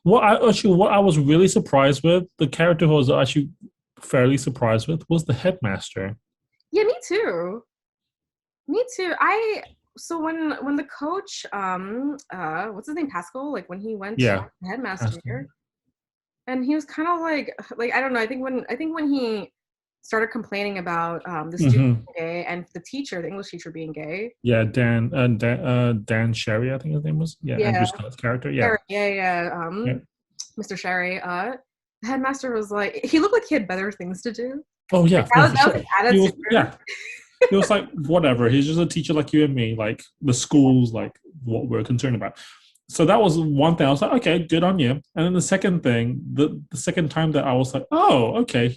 What I was really surprised with, the character who I was actually fairly surprised with, was the headmaster. Yeah, me too. So when the coach, what's his name, Pascal, like when he went to the headmaster, and he was kind of like I don't know. I think when he started complaining about the student being gay and the teacher, the English teacher, being gay. Yeah, Dan Sherry, I think his name was. Yeah, Andrew Scott's character. Yeah. Mr. Sherry. The headmaster was like, he looked like he had better things to do. Oh yeah, that was his attitude. He was like, whatever. He's just a teacher like you and me. Like the school's like what we're concerned about. So that was one thing. I was like, okay, good on you. And then the second thing, the second time that I was like, oh, okay,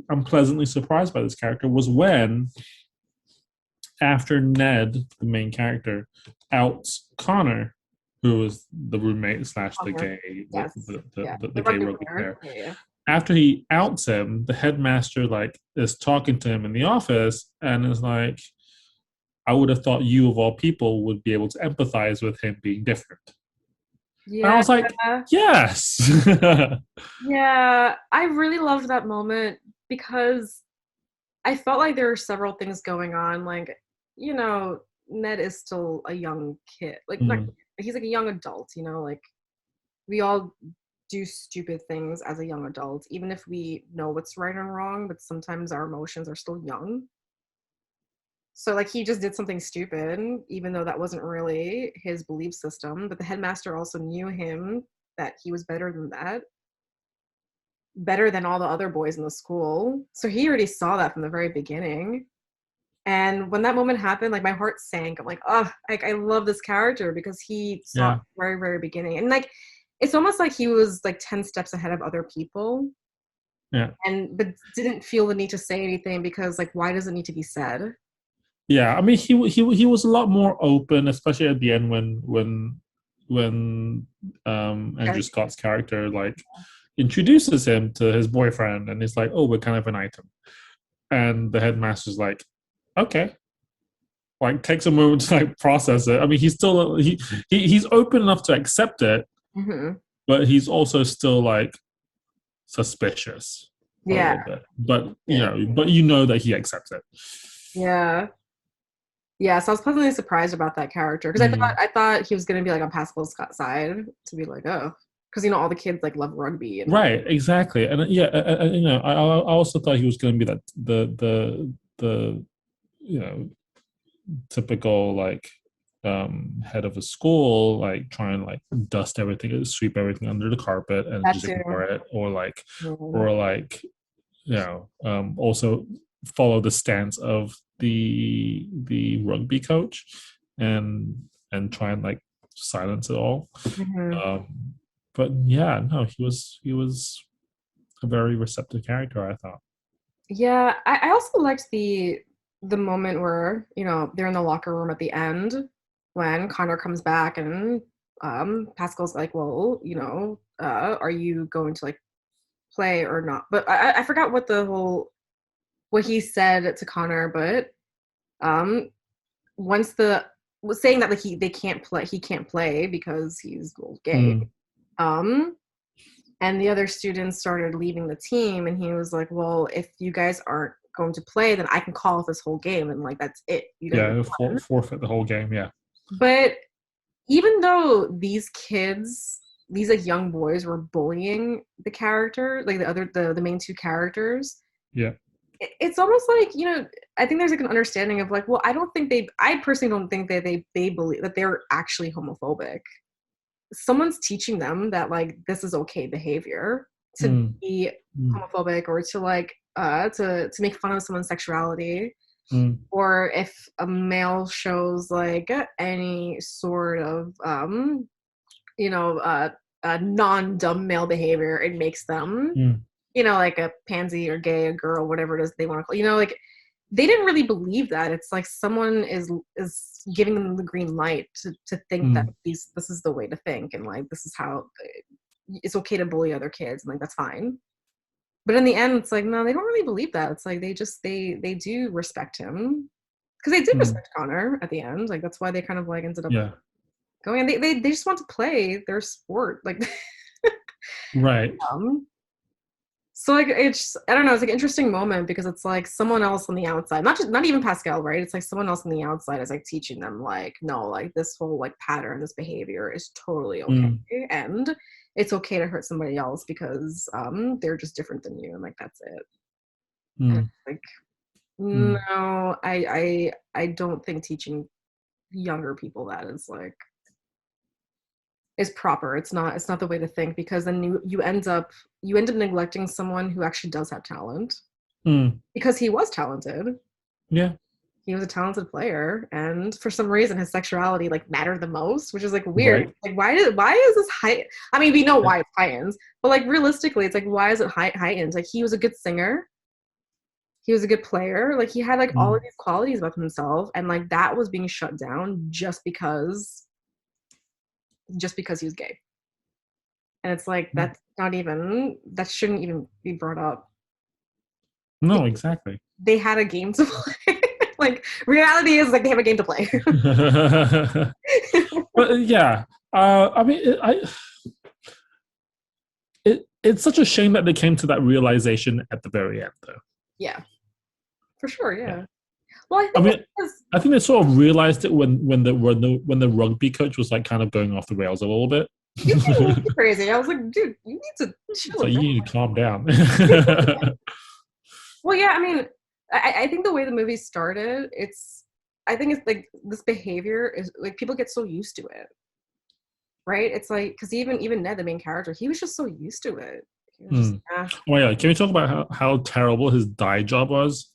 I'm pleasantly surprised by this character, was when, after Ned, the main character, outs Connor, who was the roommate / the gay, the gay rugby player. Yeah. After he outs him, the headmaster like is talking to him in the office and is like, I would have thought you of all people would be able to empathize with him being different. Yeah. And I was like, yes. Yeah, I really loved that moment because I felt like there were several things going on. Like, you know, Ned is still a young kid. Like, he's like a young adult, you know, like we all do stupid things as a young adult, even if we know what's right and wrong, but sometimes our emotions are still young. So like he just did something stupid, even though that wasn't really his belief system. But the headmaster also knew him, that he was better than that, better than all the other boys in the school. So he already saw that from the very beginning. And when that moment happened, like my heart sank. I'm like, oh, like I love this character because he saw it from the very, very beginning. And like it's almost like he was like 10 steps ahead of other people. Yeah. But didn't feel the need to say anything because like why does it need to be said? Yeah, I mean he was a lot more open, especially at the end when Andrew Scott's character like introduces him to his boyfriend, and he's like, oh, we're kind of an item. And the headmaster's like, okay. Like takes a moment to like process it. I mean, he's still he's open enough to accept it, but he's also still like suspicious a little bit. But you know that he accepts it. Yeah. Yeah, so I was pleasantly surprised about that character because I thought he was going to be like on Pascal's side, to be like, oh, because you know all the kids like love rugby. And right, exactly, and you know I also thought he was going to be that the you know typical like head of a school, like try and like dust everything, sweep everything under the carpet and just ignore it, or like you know also follow the stance of the rugby coach and try and like silence it all. But yeah, no, he was a very receptive character, I thought. Yeah, I also liked the moment where, you know, they're in the locker room at the end when Connor comes back and Pascal's like, well, are you going to like play or not? But I forgot what he said to Connor, but once was saying that like he can't play because he's gay. And the other students started leaving the team, and he was like, well, if you guys aren't going to play, then I can call off this whole game, and like that's it. Forfeit the whole game. Yeah. But even though these like young boys were bullying the character, like the main two characters, yeah, it's almost like, I think there's like an understanding of like, well, I personally don't think that they believe that they're actually homophobic. Someone's teaching them that like this is okay behavior to be homophobic, or to like to make fun of someone's sexuality, or if a male shows like any sort of non-dumb male behavior, it makes them like a pansy or gay, a girl, whatever it is they want to call, like they didn't really believe that. It's like someone is giving them the green light to think that this is the way to think, and like this is how it's okay to bully other kids, and like that's fine. But in the end, it's like, no, they don't really believe that. It's like they do respect him, because they did respect Connor at the end. Like that's why they kind of like ended up going. And they just want to play their sport, like right. So like it's, I don't know, it's like an interesting moment, because it's like someone else on the outside, not even Pascal, right? It's like someone else on the outside is like teaching them like, no, like this whole like pattern, this behavior is totally okay, and it's okay to hurt somebody else because they're just different than you, and like that's it. And like no, I don't think teaching younger people that is like is proper. It's not the way to think, because then you end up neglecting someone who actually does have talent, because he was talented. Yeah, he was a talented player, and for some reason his sexuality like mattered the most, which is like weird. Right. Like why is this height? I mean, we know why it's heightened, but like realistically, it's like, why is it heightened? Like he was a good singer, he was a good player, like he had like all of these qualities about himself, and like that was being shut down just because he was gay. And it's like, that shouldn't even be brought up. No, exactly. They had a game to play. Like reality is like they have a game to play. But yeah, I mean, it's such a shame that they came to that realization at the very end, though. Yeah, for sure. Yeah. Well, I think they sort of realized it when the rugby coach was like kind of going off the rails a little bit. You're crazy. I was like, dude, you need to chill. So you need to calm down. Well, yeah, I mean, I think the way the movie started, I think it's like this behavior is like people get so used to it, right? It's like, because even Ned, the main character, he was just so used to it. He was just, Oh yeah, can we talk about how terrible his dye job was?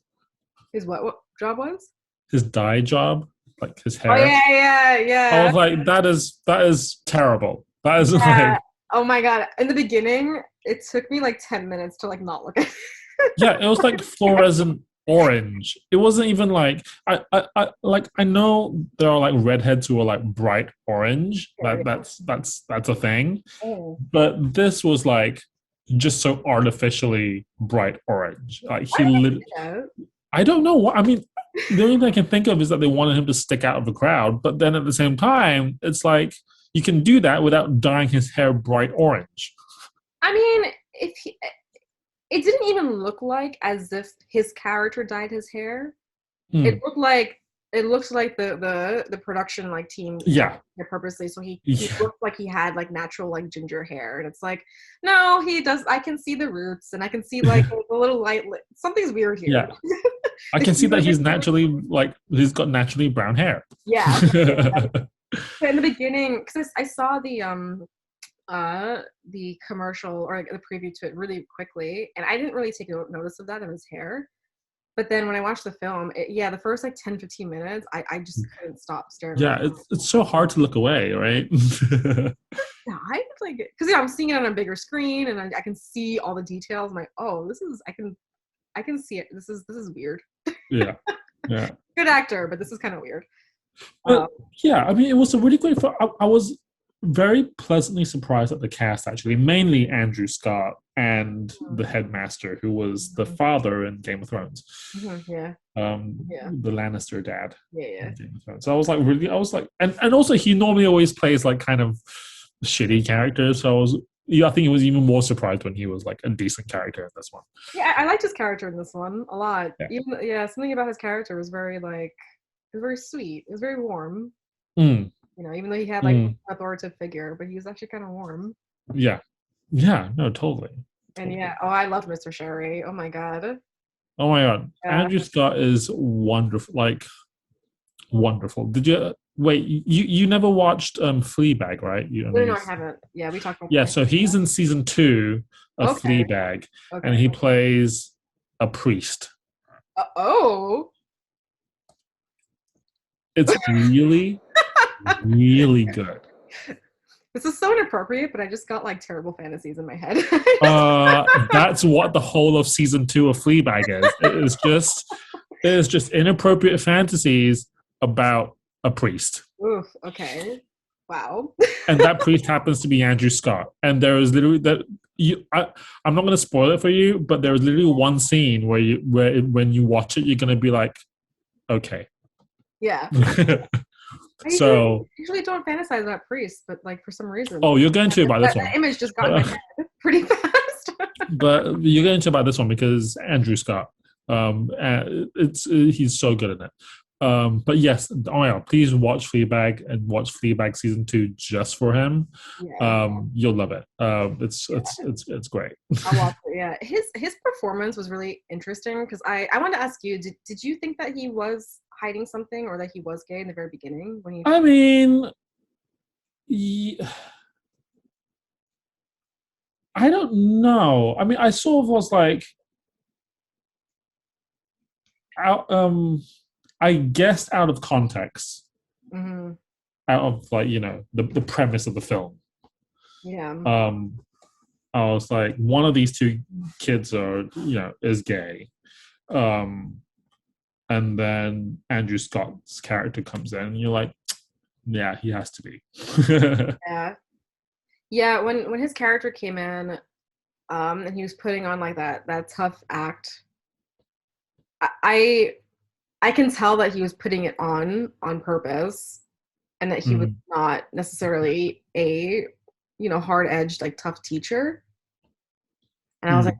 His what job was? His dye job, like his hair. Oh yeah. I was like, that is terrible. That is like, oh my god! In the beginning, it took me like 10 minutes to like not look at it. Yeah, it was like fluorescent orange. It wasn't even like I know there are like redheads who are like bright orange. That's a thing. But this was like just so artificially bright orange. Like I don't know what I mean. The only thing I can think of is that they wanted him to stick out of the crowd, but then at the same time, it's like you can do that without dyeing his hair bright orange. I mean, it didn't even look like as if his character dyed his hair. It looked like the production like team purposely, so he looked like he had like natural like ginger hair, and it's like, no, he does. I can see the roots, and I can see like a little light. Something's weird here. Yeah. I can see that he's got naturally brown hair. Yeah. So in the beginning, because I saw the commercial or like the preview to it really quickly, and I didn't really take notice of that in his hair. But then when I watched the film, the first like 10-15 minutes, I just couldn't stop staring. Yeah, it's so hard to look away, right? I like it because I'm seeing it on a bigger screen, and I can see all the details. I'm like, oh, I can see it. This is weird. Yeah. Good actor, but this is kind of weird. But yeah, I mean, it was a really great film. I was very pleasantly surprised at the cast, actually, mainly Andrew Scott and the headmaster, who was the father in Game of Thrones. Yeah. The Lannister dad. Yeah. So I was like, and also he normally always plays like kind of shitty characters. So I think he was even more surprised when he was like a decent character in this one. Yeah, I liked his character in this one a lot. Yeah. Even something about his character was very like, it was very sweet. It was very warm. Mm. You know, even though he had like an authoritative figure, but he was actually kind of warm. Yeah, no, totally. And yeah, I love Mr. Sherry. Oh my god. Oh my god, Andrew Scott is wonderful. Like wonderful. Did you wait? You never watched Fleabag, right? No, I haven't. Yeah, we talked about. Yeah, so he's in season 2 of Fleabag, and he plays a priest. Oh. It's really, really good. This is so inappropriate, but I just got like terrible fantasies in my head. That's what the whole of season 2 of Fleabag is. It is just inappropriate fantasies about a priest. Oof. Okay. Wow. And that priest happens to be Andrew Scott. And there is literally that I'm not going to spoil it for you, but there is literally one scene where when you watch it, you're going to be like, okay. Yeah. So I usually don't fantasize about priests, but like for some reason. Oh, you're going to about this one. That image just got in my head pretty fast. But you're going to about this one because Andrew Scott. He's so good in it. But yes, please watch Fleabag and watch Fleabag season 2 just for him. Yeah. You'll love it. It's great. I'll watch it. Yeah, his performance was really interesting because I wanted to ask you, did you think that he was hiding something or that he was gay in the very beginning when he? I mean, I don't know. I mean, I sort of was like, I guessed out of context, out of like the premise of the film. Yeah. I was like, one of these two kids is gay, and then Andrew Scott's character comes in, and you're like, yeah, he has to be. Yeah. When his character came in, and he was putting on like that tough act, I can tell that he was putting it on purpose, and that he was not necessarily a hard-edged like tough teacher. And I was like,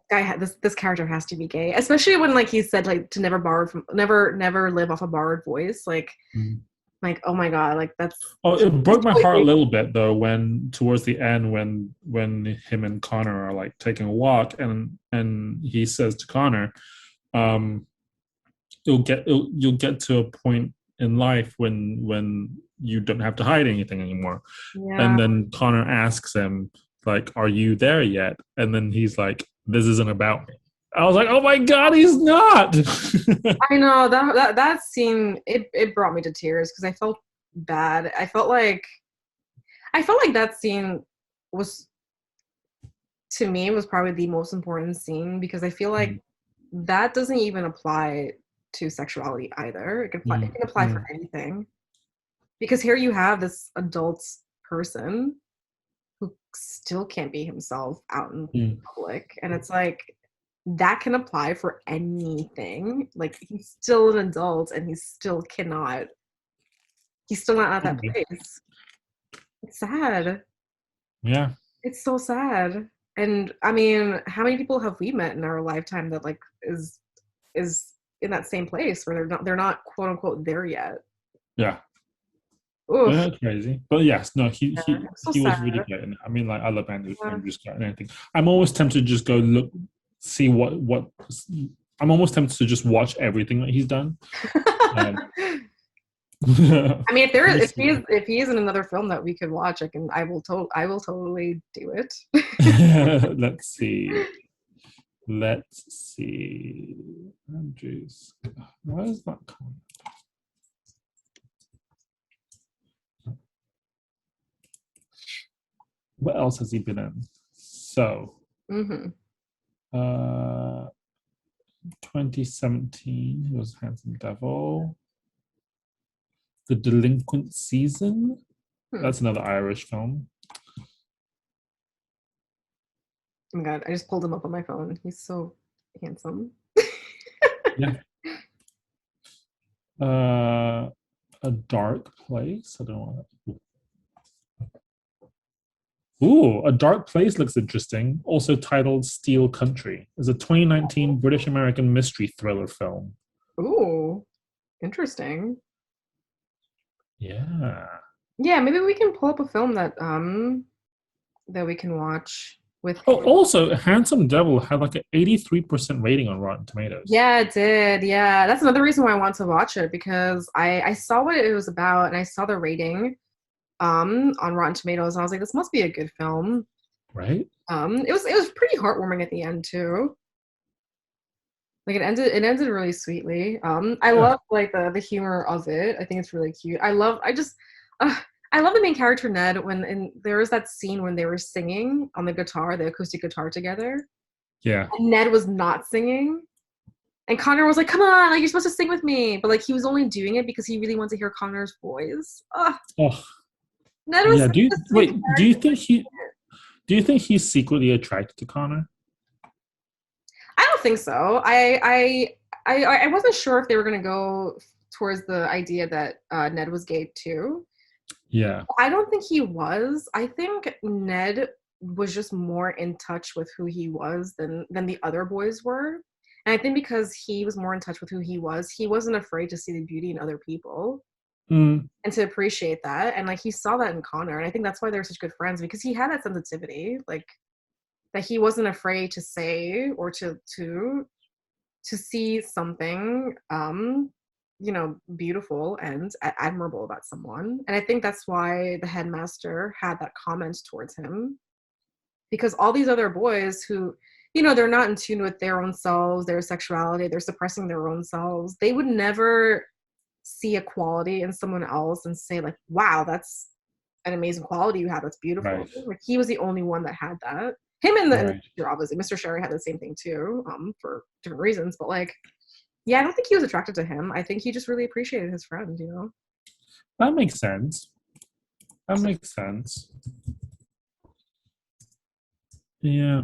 this character has to be gay, especially when like he said like to never live off a borrowed voice. Like, like oh my god, like that's. Oh, it broke my heart a little bit though when towards the end when him and Connor are like taking a walk and he says to Connor, you'll get to a point in life when you don't have to hide anything anymore. Yeah. And then Connor asks him like, are you there yet? And then he's like, this isn't about me. I was like, oh my god, he's not. I know that scene, it brought me to tears because I felt bad. I felt like that scene was, to me, was probably the most important scene because I feel like that doesn't even apply to sexuality either. It can apply for anything. Because here you have this adult person who still can't be himself out in public. And it's like, that can apply for anything. Like, he's still an adult and he's still not at that place. It's sad. Yeah. It's so sad. And I mean, how many people have we met in our lifetime that like is in that same place where they're not quote unquote there yet? Yeah. Oof. Yeah, that's crazy. But yes, no, he was really great. And I mean, like, I love Andrew Scott and anything. I'm always tempted to just go look, see what. I'm almost tempted to just watch everything that he's done. I mean, if he is in another film that we could watch, I will totally do it. Let's see. Andrew Scott. Why is that coming? What else has he been in? So, 2017 was Handsome Devil. The Delinquent Season. Hmm. That's another Irish film. Oh my god, I just pulled him up on my phone. He's so handsome. Yeah. A Dark Place. I don't know. Ooh, A Dark Place looks interesting. Also titled Steel Country. It's a 2019 British-American mystery thriller film. Ooh, interesting. Yeah. Yeah, maybe we can pull up a film that that we can watch with Oh, also, Handsome Devil had like an 83% rating on Rotten Tomatoes. Yeah, it did. Yeah, that's another reason why I want to watch it, because I saw what it was about and I saw the rating on Rotten Tomatoes and I was like, this must be a good film. Right? It was pretty heartwarming at the end too. Like it ended really sweetly. I love like the humor of it. I think it's really cute. Uh, I love the main character Ned when there was that scene when they were singing on the guitar, the acoustic guitar together. Yeah. And Ned was not singing. And Connor was like, come on, like you're supposed to sing with me. But like he was only doing it because he really wanted to hear Connor's voice. Oh. Ned was Yeah. Do you think he's secretly attracted to Connor? I don't think so. I wasn't sure if they were gonna go towards the idea that Ned was gay too. Yeah. I don't think he was. I think Ned was just more in touch with who he was than the other boys were. And I think because he was more in touch with who he wasn't afraid to see the beauty in other people and to appreciate that. And like he saw that in Connor. And I think that's why they're such good friends, because he had that sensitivity, like that he wasn't afraid to say or to see something beautiful and admirable about someone. And I think that's why the headmaster had that comment towards him, because all these other boys who, they're not in tune with their own selves, their sexuality, they're suppressing their own selves, they would never see a quality in someone else and say like, wow, that's an amazing quality you have, that's beautiful. Right. Like he was the only one that had that. Him and the Right. teacher, obviously Mr. Sherry had the same thing too, for different reasons, but like, yeah, I don't think he was attracted to him. I think he just really appreciated his friend, That makes sense. Yeah.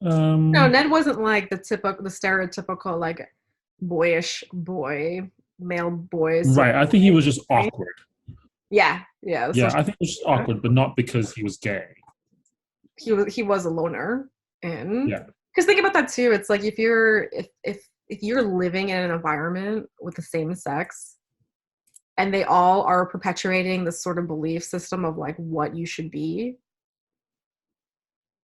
No, Ned wasn't like the stereotypical like boyish boy, male boys. Right. I think he was just awkward. Yeah. Yeah, I think it was just awkward, but not because he was gay. He was a loner, and Yeah. because think about that too. It's like if you're living in an environment with the same sex, and they all are perpetuating this sort of belief system of like what you should be,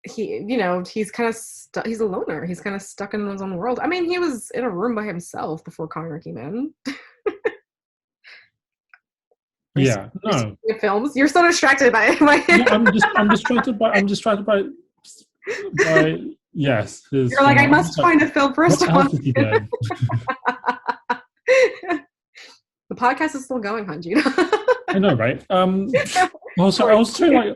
he's kind of he's a loner. He's kind of stuck in his own world. I mean, he was in a room by himself before Connor came in. Yeah, no. Films. You're so distracted by it. No, I'm distracted by yes. You're like, I must find a film first of all. The podcast is still going, Hanji. I know, right? Also, I was trying like.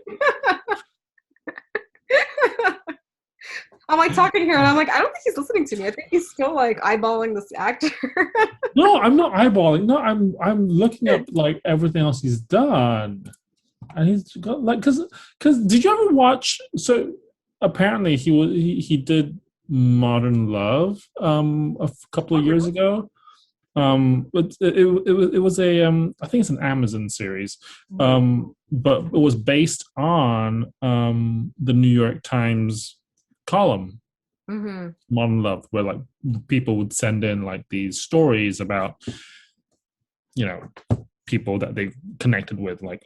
I'm like talking here, and I'm like, I don't think he's listening to me. I think he's still like eyeballing this actor. No, I'm not eyeballing. No, I'm looking at like everything else he's done, and he's got like because did you ever watch? So apparently he did Modern Love a couple of years ago. But it was a I think it's an Amazon series, but it was based on the New York Times column, Modern Love, where like people would send in like these stories about people that they connected with, like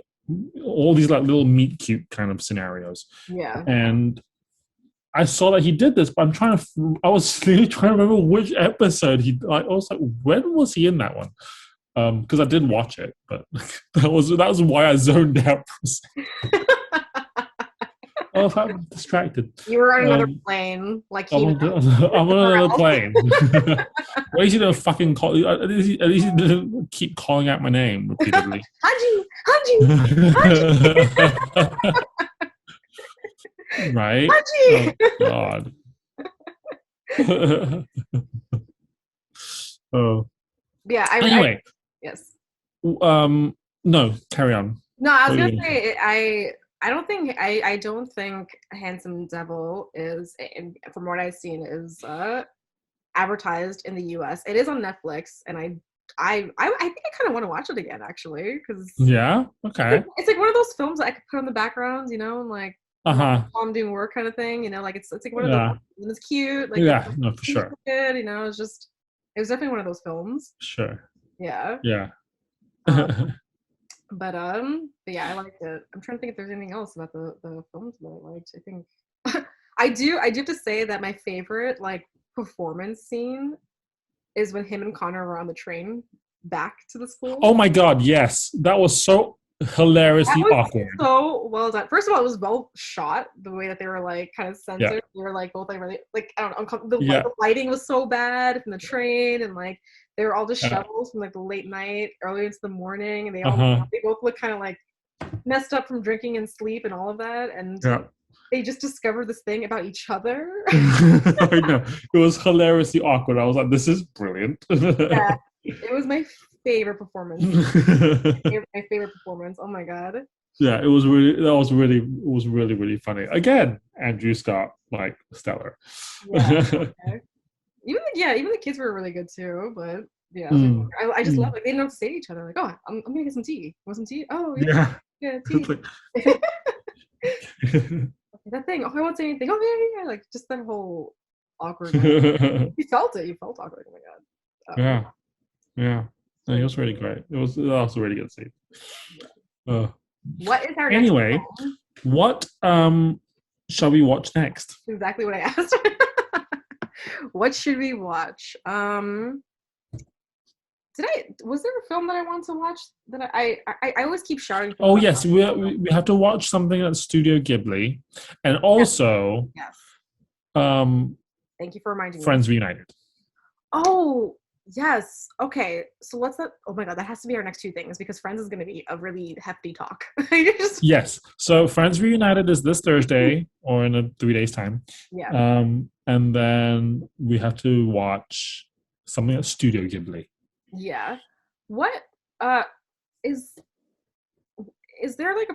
all these like little meet cute kind of scenarios. Yeah. And I saw that he did this, but I was really trying to remember which episode I was like, when was he in that one? Because I did watch it, but that was why I zoned out for a second. Oh, I'm distracted. You were on another plane, like I'm on another plane. Why is he gonna fucking call? At least he didn't keep calling out my name repeatedly. Hanji. Right? Hanji! Oh God. Oh. Yeah. Anyway. Yes. No, carry on. No, I was What are you gonna gonna say? say I don't think Handsome Devil is, and from what I've seen, is advertised in the U.S. It is on Netflix, and I think I kind of want to watch it again actually because Yeah. Okay. it's like one of those films that I could put on the background, and like while Uh-huh. I'm doing work kind of thing, like it's like one of those. Yeah. And it's cute, like Yeah. No, for it's sure. good, it was definitely one of those films. Sure. Yeah. Yeah. Um, but yeah, I liked it. I'm trying to think if there's anything else about the films that I liked. I think I do have to say that my favorite like performance scene is when him and Connor were on the train back to the school. Oh my God, yes. That was so That hilariously was awkward. so well done. First of all, it was well shot. The way that they were like kind of Yeah. censored, they were like both like really like I don't know. Yeah. The lighting was so bad from the train, and like they were all Yeah. disheveled from like the late night, early into the morning, and Uh-huh. they both look kind of like messed up from drinking and sleep and all of that, and Yeah. they just discovered this thing about each other. I know. It was hilariously awkward. I was like, this is brilliant. Yeah, it was my favorite performance. My favorite performance. Oh my god. Yeah, it was really, really funny. Again, Andrew Scott, like stellar. Yeah. Okay. Even the kids were really good too. But yeah, Mm, I just love mm. like they didn't know what to say to each other. Like, oh, I'm gonna get some tea. Want some tea? Oh yeah, Yeah. yeah, tea. It's like That thing. Oh, I won't say anything. Oh yeah, yeah, yeah. Like just that whole awkward. Like, you felt it. You felt awkward. Oh my god. yeah, yeah. No, it So was really great. That was a really good scene. yeah. Uh, What is our next anyway, film? what shall we watch next? Exactly what I asked. What should we watch? Was there a film that I want to watch that I always keep shouting things Oh out? yes, we have to watch something at Studio Ghibli, and Yes, also yes. um, Thank you for reminding me. Friends Reunited. Oh, yes. Okay. So let's not oh my god, that has to be our next two things because Friends is gonna be a really hefty talk. Just- Yes, so Friends Reunited is this Thursday or in 3 days' time, yeah. and then we have to watch something at Studio Ghibli. Yeah. What uh is is there like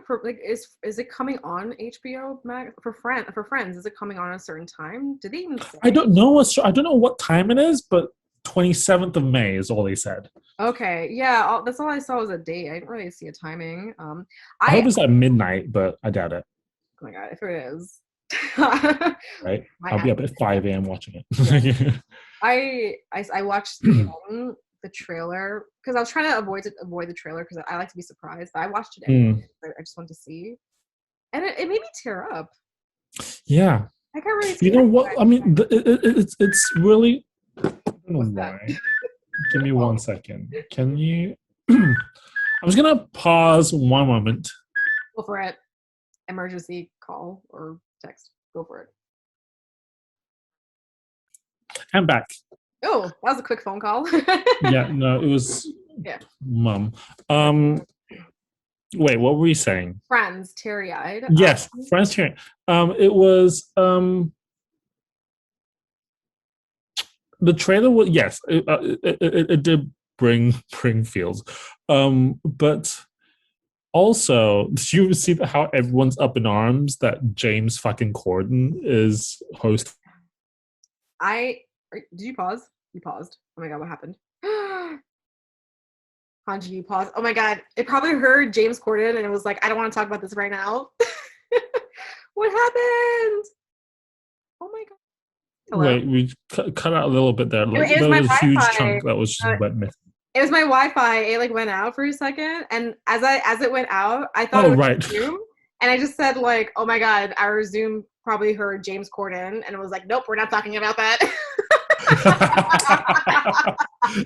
is it coming on HBO Max for Friends? Is it coming on at a certain time? Did they even I say? don't know. I don't know what time it is, but 27th of May is all they said. Okay, yeah, that's all I saw was a date. I didn't really see a timing. I I hope it's at midnight, but I doubt it. oh my god, if it is, Right? my I'll be ass. up at 5 a.m. watching Yeah, it. I watched the trailer because I was trying to avoid the trailer because I like to be surprised, but I watched it anyway. Mm, I just wanted to see, and it made me tear up. yeah. I can't really You see know it. what? I mean, it's really. I don't know What's that? why. Give me 1 second. Can you? I'm just gonna pause one moment. Go for it. Emergency call or text. Go for it. I'm back. Oh, that was a quick phone call. Yeah, no, it was Yeah. mum. Wait, what were we saying? Friends, teary-eyed. Yes, Friends Cheering. It was the trailer was yes, it did bring feels, but also did you see how everyone's up in arms that James fucking Corden is host? Did you pause? You paused. Oh my god, what happened? Hanji, you paused. Oh my god, it probably heard James Corden and it was like, I don't want to talk about this right now. What happened? Oh my god. Hello. Wait, we cut out a little bit there. Like It was there my was a huge Wi-Fi. chunk that was just went missing. It was my Wi-Fi. It like went out for a second, and as it went out, I thought it Oh was right. Zoom, and I just said like, "Oh my god, our Zoom probably heard James Corden," and it was like, "Nope, we're not talking about that."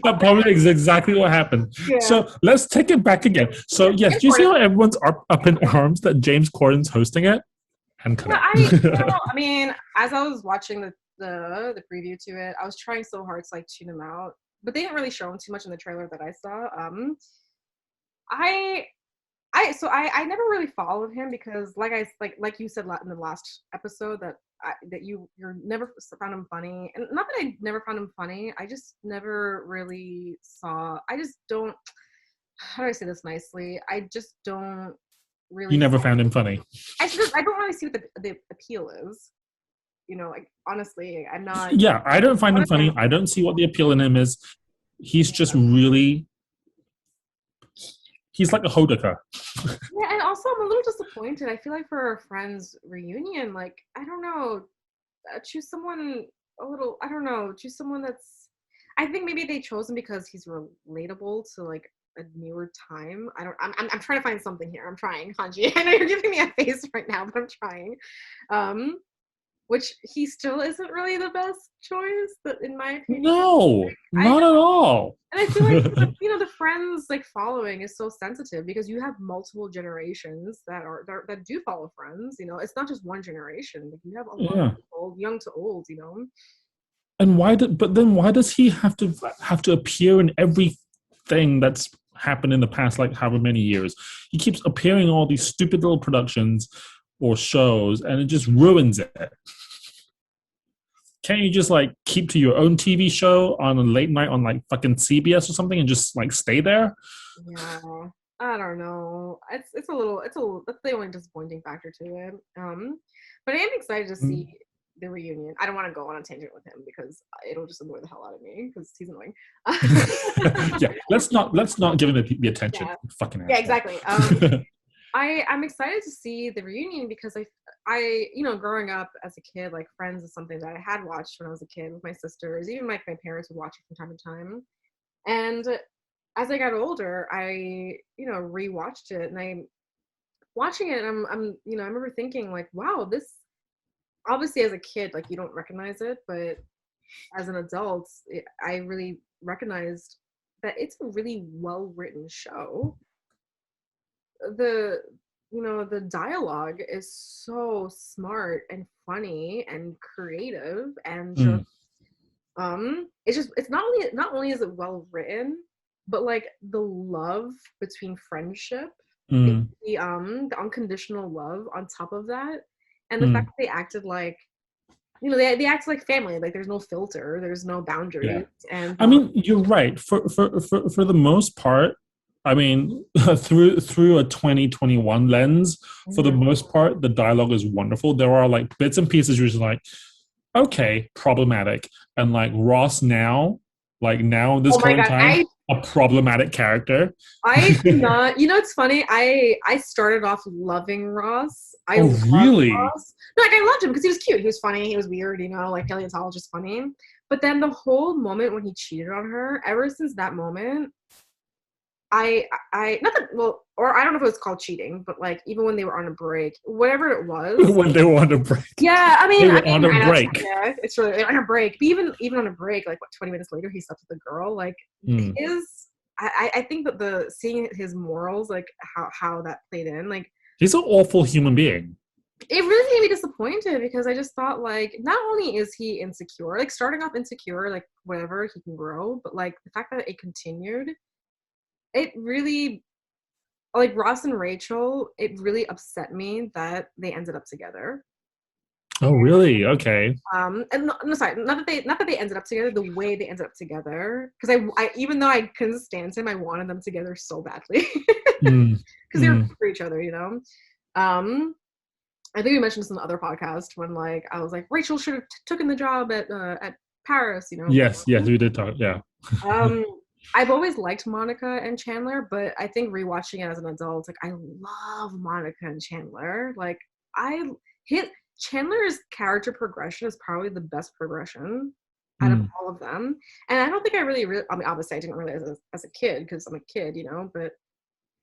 That probably is exactly what happened. Yeah. So let's take it back again. So yes, James do you see Corden. how everyone's up in arms that James Corden's hosting it? And cut Yeah, out. I mean, as I was watching the preview to it, I was trying so hard to like tune him out, but they didn't really show him too much in the trailer that I saw. I I never really followed him because like you said in the last episode that you're never found him funny, and not that I never found him funny. I just never really saw. I just don't. how do I say this nicely? I just don't really. You never found him funny. I don't really see what the appeal is. You know, like honestly, I'm not. Yeah, I don't find him funny. I don't see what the appeal in him is. He's just really. He's like a Hodaka. Yeah, and also I'm a little disappointed. I feel like for our friends' reunion, like I don't know, choose someone a little. I don't know, choose someone that's. I think maybe they chose him because he's relatable to like a newer time. I don't. I'm trying to find something here. I'm trying, Hanji. I know you're giving me a face right now, but I'm trying. Which he still isn't really the best choice, but in my opinion. No, not at all. And I feel like the Friends like following is so sensitive because you have multiple generations that do follow Friends. You know, it's not just one generation. Like you have a lot of people, young to old. You know. And why does he have to appear in everything that's happened in the past like however many years? He keeps appearing in all these stupid little productions or shows, and it just ruins it. Can't you just like keep to your own TV show on a late night on like fucking CBS or something and just like stay there? Yeah, I don't know. It's that's the only disappointing factor to it. But I am excited to see the reunion. I don't want to go on a tangent with him because it'll just annoy the hell out of me because he's annoying. Yeah, let's not give him the attention. Yeah, Fucking yeah, exactly. I'm excited to see the reunion because I growing up as a kid, like Friends is something that I had watched when I was a kid with my sisters. Even like my parents would watch it from time to time. And as I got older, I rewatched it, and I'm watching it, and I'm I remember thinking like, wow, this obviously as a kid like you don't recognize it, but as an adult, I really recognized that it's a really well written show. The dialogue is so smart and funny and creative and just it's not only is it well written, but like the love between friendship, the unconditional love on top of that, and the fact that they acted like they act like family, like there's no filter, there's no boundaries. And I mean, you're right. For the most part, I mean, through a 2021 lens, for the most part, the dialogue is wonderful. There are like bits and pieces you're just like, okay, problematic. And like Ross now this current time, a problematic character. I do not. It's funny. I started off loving Ross. Really? Ross. No, like I loved him because he was cute. He was funny. He was weird. Like paleontologist funny. But then the whole moment when he cheated on her, ever since that moment, I not that well, or I don't know if it was called cheating, but like even when they were on a break, whatever it was. When they were on a break. Yeah, I mean, on a break. Yeah, it's really on a break. But even on a break, like 20 minutes later, he slept with a girl. Like I think that seeing his morals, like how that played in, like he's an awful human being. It really made me disappointed because I just thought like not only is he insecure, like starting off insecure, like whatever, he can grow, but like the fact that it continued, it really, like Ross and Rachel, it really upset me that they ended up together. Oh really? Okay. And no, sorry, not that they ended up together, the way they ended up together, because I even though I couldn't stand him, I wanted them together so badly because they were for each other, I think we mentioned this in the other podcast when like I was like Rachel should have taken the job at Paris, Yes, we did talk. Yeah. I've always liked Monica and Chandler, but I think rewatching it as an adult, like I love Monica and Chandler. Like Chandler's character progression is probably the best progression out of all of them, and I don't think I really. I mean, obviously, I didn't realize as a kid because I'm a kid, but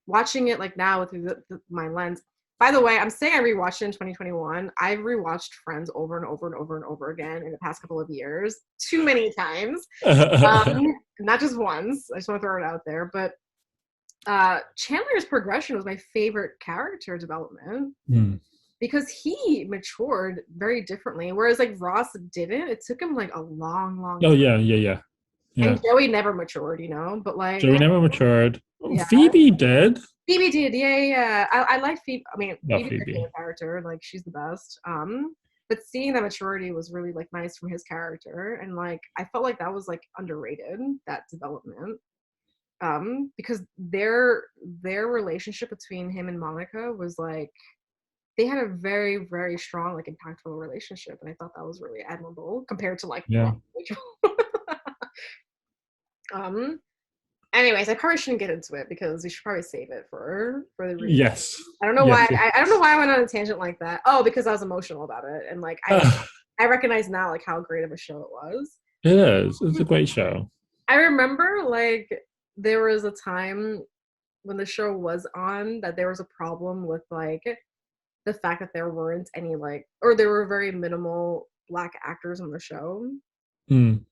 watching it like now through my lens. By the way, I'm saying I rewatched it in 2021. I've rewatched Friends over and over and over and over again in the past couple of years, too many times. Not just once. I just want to throw it out there. But Chandler's progression was my favorite character development because he matured very differently, whereas like Ross didn't. It took him like a long time. Oh yeah. And Joey never matured, but like Joey never matured. Yeah. Phoebe did. Phoebe did, yeah. I like Phoebe. I mean, Phoebe's my favorite character. Like, she's the best. But seeing that maturity was really like nice from his character, and like I felt like that was like underrated, that development. because their relationship between him and Monica was like, they had a very, very strong, like, impactful relationship, and I thought that was really admirable compared to like Yeah. Anyways, I probably shouldn't get into it because we should probably save it for the review. Yes. I don't know yes. why. I don't know why I went on a tangent like that. Oh, because I was emotional about it, and like I recognize now like how great of a show it was. It is. It's a great show. I remember like there was a time when the show was on that there was a problem with like the fact that there weren't any like, or there were very minimal Black actors on the show. Mm.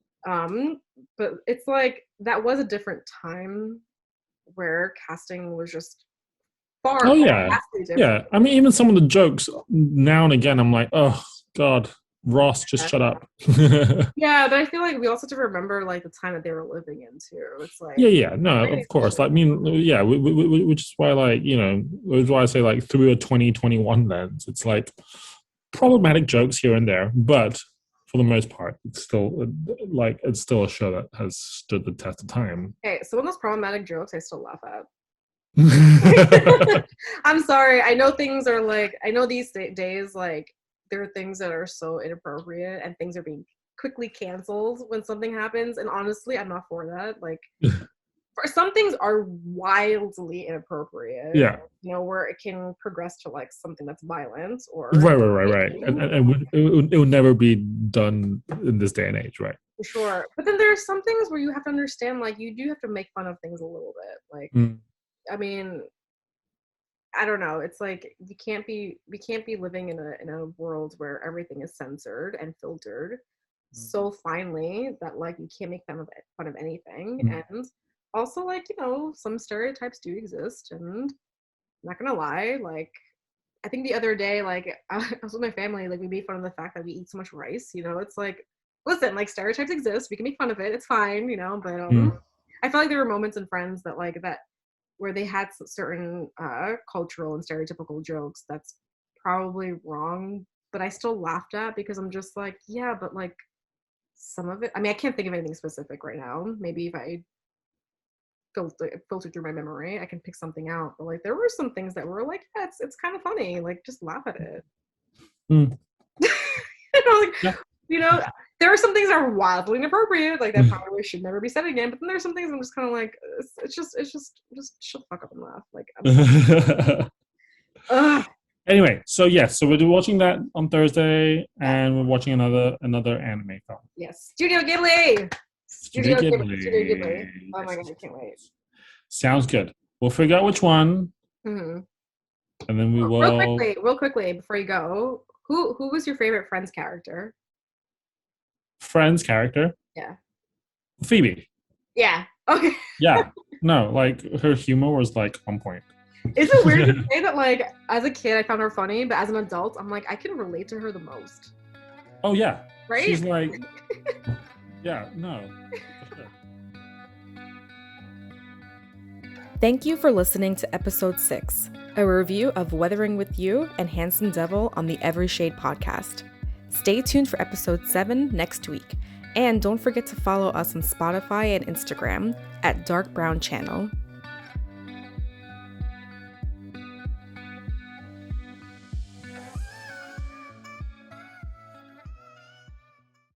But it's like that was a different time where casting was just far. Oh yeah, yeah. I mean, even some of the jokes now and again, I'm like, oh God, Ross, just shut up. Yeah, but I feel like we also have to remember like the time that they were living in too. It's like yeah, no, of course. Like, I mean, yeah, which is why, like, you know, which is why I say like through a 2021 lens, it's like problematic jokes here and there, but for the most part, it's still it's still a show that has stood the test of time. Okay, some of those problematic jokes I still laugh at. I'm sorry. I know things are like, I know these days like there are things that are so inappropriate and things are being quickly canceled when something happens, and honestly I'm not for that. Like for some things are wildly inappropriate, yeah, you know, where it can progress to like something that's violent or right, and it would never be done in this day and age, right? For sure. But then there are some things where you have to understand, like, you do have to make fun of things a little bit, like I mean, I don't know. It's like we can't be living in a world where everything is censored and filtered so finely that like you can't make fun of anything. And also, like, you know, some stereotypes do exist, and I'm not gonna lie, like I think the other day, like I was with my family, like we made fun of the fact that we eat so much rice. You know, it's like, listen, like stereotypes exist. We can make fun of it. It's fine, you know. But I felt like there were moments in Friends that like that where they had certain cultural and stereotypical jokes that's probably wrong, but I still laughed at because I'm just like, yeah, but like some of it, I mean, I can't think of anything specific right now. Maybe if I filter through my memory, I can pick something out. But like there were some things that were like, yeah, it's kind of funny. Like just laugh at it. You know, like, yeah. You know, there are some things that are wildly inappropriate, like that probably should never be said again. But then there's some things I'm just kind of like, it's just shut the fuck up and laugh. Like, anyway, so yes, so we're watching that on Thursday, and we're watching another anime film. Yes, Studio Ghibli. Studio Ghibli. Oh my god, I can't wait. Sounds good. We'll figure out which one, and then we will. Real quickly, before you go, who was your favorite Friends character? Friends character? Yeah. Phoebe. Yeah. Okay. Yeah. No, like her humor was like on point. Is it weird to say that like as a kid I found her funny, but as an adult I'm like I can relate to her the most? Oh yeah. Right? She's like yeah, no. For sure. Thank you for listening to episode 6, a review of Weathering with You and Handsome Devil on the Every Shade podcast. Stay tuned for episode 7 next week, and don't forget to follow us on Spotify and Instagram at Dark Brown Channel.